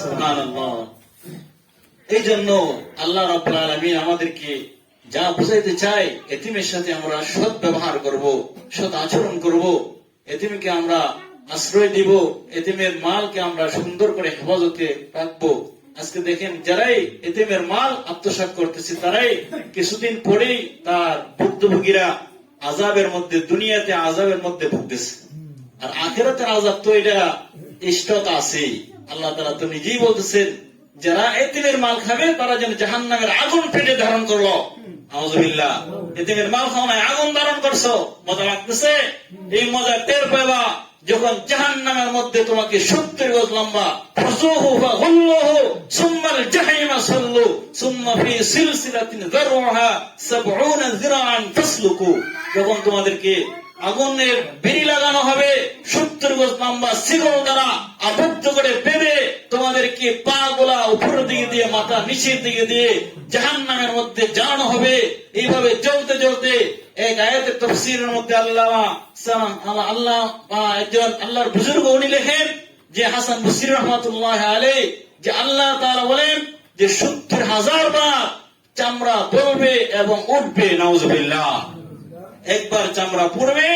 সুবহানাল্লাহ। এই জন্য আল্লাহ রাব্বুল আলামিন আমাদেরকে যা বুঝাইতে চাই, এতিমের সাথে আমরা সৎ ব্যবহার করব, সৎ আচরণ করব, এতিমকে আমরা আশ্রয় দিব, এতিমের মালকে আমরা সুন্দর করে হেফাজতে রাখবো। আজকে দেখেন যারাই এতিমের মাল আত্মসাৎ করতেছে তারাই কিছুদিন পরেই তার ভুক্তভোগীরা আযাবের মধ্যে, দুনিয়াতে আযাবের মধ্যে ভুগতেছে। আর আখিরাতের আযাব তো এটা ইষ্টত আছে। আল্লাহ তাআলা তো নিজেই বলতেছেন যারা এতিমের মাল খাবে তারা যেন জাহান্নামের আগুন পেটে ধারণ করলো। আউযুবিল্লাহ। এতিমের মাল খাওয়া নাই, আগুন ধারণ করছো, মজা লাগতেছে? এই মজা টের পাবা যখন জাহান্নামের মধ্যে তোমাকে 70 গজ লম্বা ফাযুহু ফাগুল্লুহু সুম্মাল জাহিমা সাল্লু সুম্মা ফি সিলসিলাতিন যারউহা 70 যিরাআন ফাসলুকু। যখন তোমাদেরকে আগুনের বেড়ি লাগানো হবে, 70 গজ লম্বা শিকল দ্বারা আবদ্ধ করে বেঁধে তোমাদেরকে পা গোলা উপরের দিকে দিয়ে মাথা নিচের দিকে দিয়ে জাহান্নামের মধ্যে জানানো হবে। এইভাবে চলতে চলতে এক আয়াতের তাফসীরের মধ্যে আল্লাহর বুজুর্গ উনি লেখেন যে হাসান বসরি রাহমাতুল্লাহ আলাইহি যে আল্লাহ তাআলা বলেন যে 70,000 বার চামড়া পড়বে এবং উঠবে। নাউযুবিল্লাহ। একবার চামড়া পড়বে,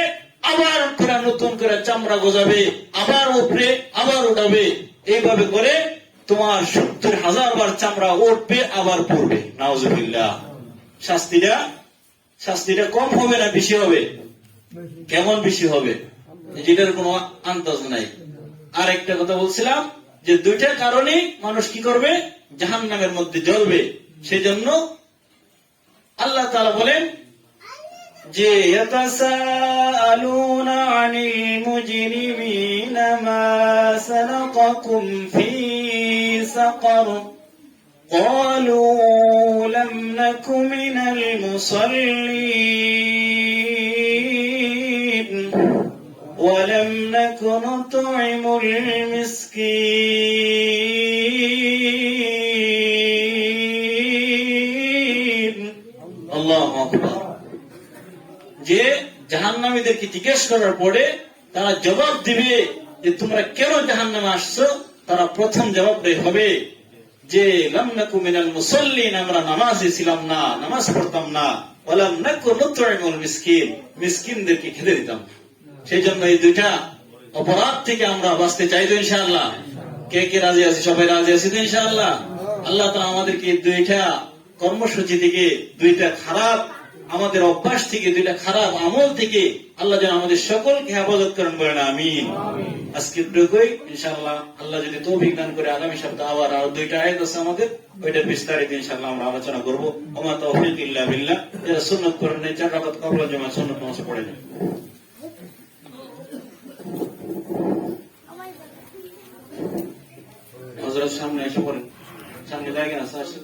আবার করে নতুন করে চামড়া গজাবে, আবার উপরে, আবার উঠাবে। এইভাবে করে তোমার 70,000 বার চামড়া উঠবে, আবার পড়বে। নাউযুবিল্লাহ। শাস্তিটা কম হবে না বেশি হবে? কেমন বেশি হবে যেটার কোনো আন্দাজ নাই। আর একটা কথা বলছিলাম যে 2টা কারণে মানুষ কি করবে? জাহান্নামের মধ্যে জ্বলবে। সেজন্য আল্লাহ তাআলা বলেন যে ইয়াতাসাআলুনা আনিল মুজরিমিনা মা সালাকাকুম ফি সাকার قالوا لم نك من المصلين ولم نك نطعم المسكين الله أكبر। যে জাহান্নামীদেরকে জিজ্ঞেস করার পরে তারা জবাব দিবে যে তোমরা কেন জাহান্নামে আসছো, তারা প্রথম জবাবটাই হবে যে লাম নাকু মিনাল মুসাল্লিন, আমরা নামাজি ছিলাম না, নামাজ পড়তাম না, ওয়ালাম নাকু নুতঈমুল মিসকিন, মিসকিনদেরকে খেতে দিতাম। সেই জন্য এই 2টা অপরাধ থেকে আমরা বাঁচতে চাই তো ইনশাআল্লাহ। কে কে রাজি আছি? সবাই রাজি আছি তো ইনশাআল্লাহ। আল্লাহ তাআলা আমাদেরকে 2টা কর্মসূচি থেকে, 2টা খারাপ আমাদের অভ্যাস থেকে, 2টা খারাপ আমল থেকে আল্লাহ যেন আমাদের সকলকে হেফাজত করেন, বলেন আমিন। আজকে এটুকুই ইনশাআল্লাহ। আল্লাহ যদি তৌফিক দান করে আগামী সপ্তাহে আবার আরো 2টা আয়াত আছে আমাদের, ওইটার বিস্তারিত ইনশাআল্লাহ আমরা আলোচনা করবো। ওমা তাওফীক ইল্লা বিল্লাহ। যারা সুন্নাত পড়েন নাই 4 রাকাত কবলা জামাত সুন্নাত নামাজ পড়ে নেন। হযরত সামনে এসে পড়েন, সামনে জায়গা আছে।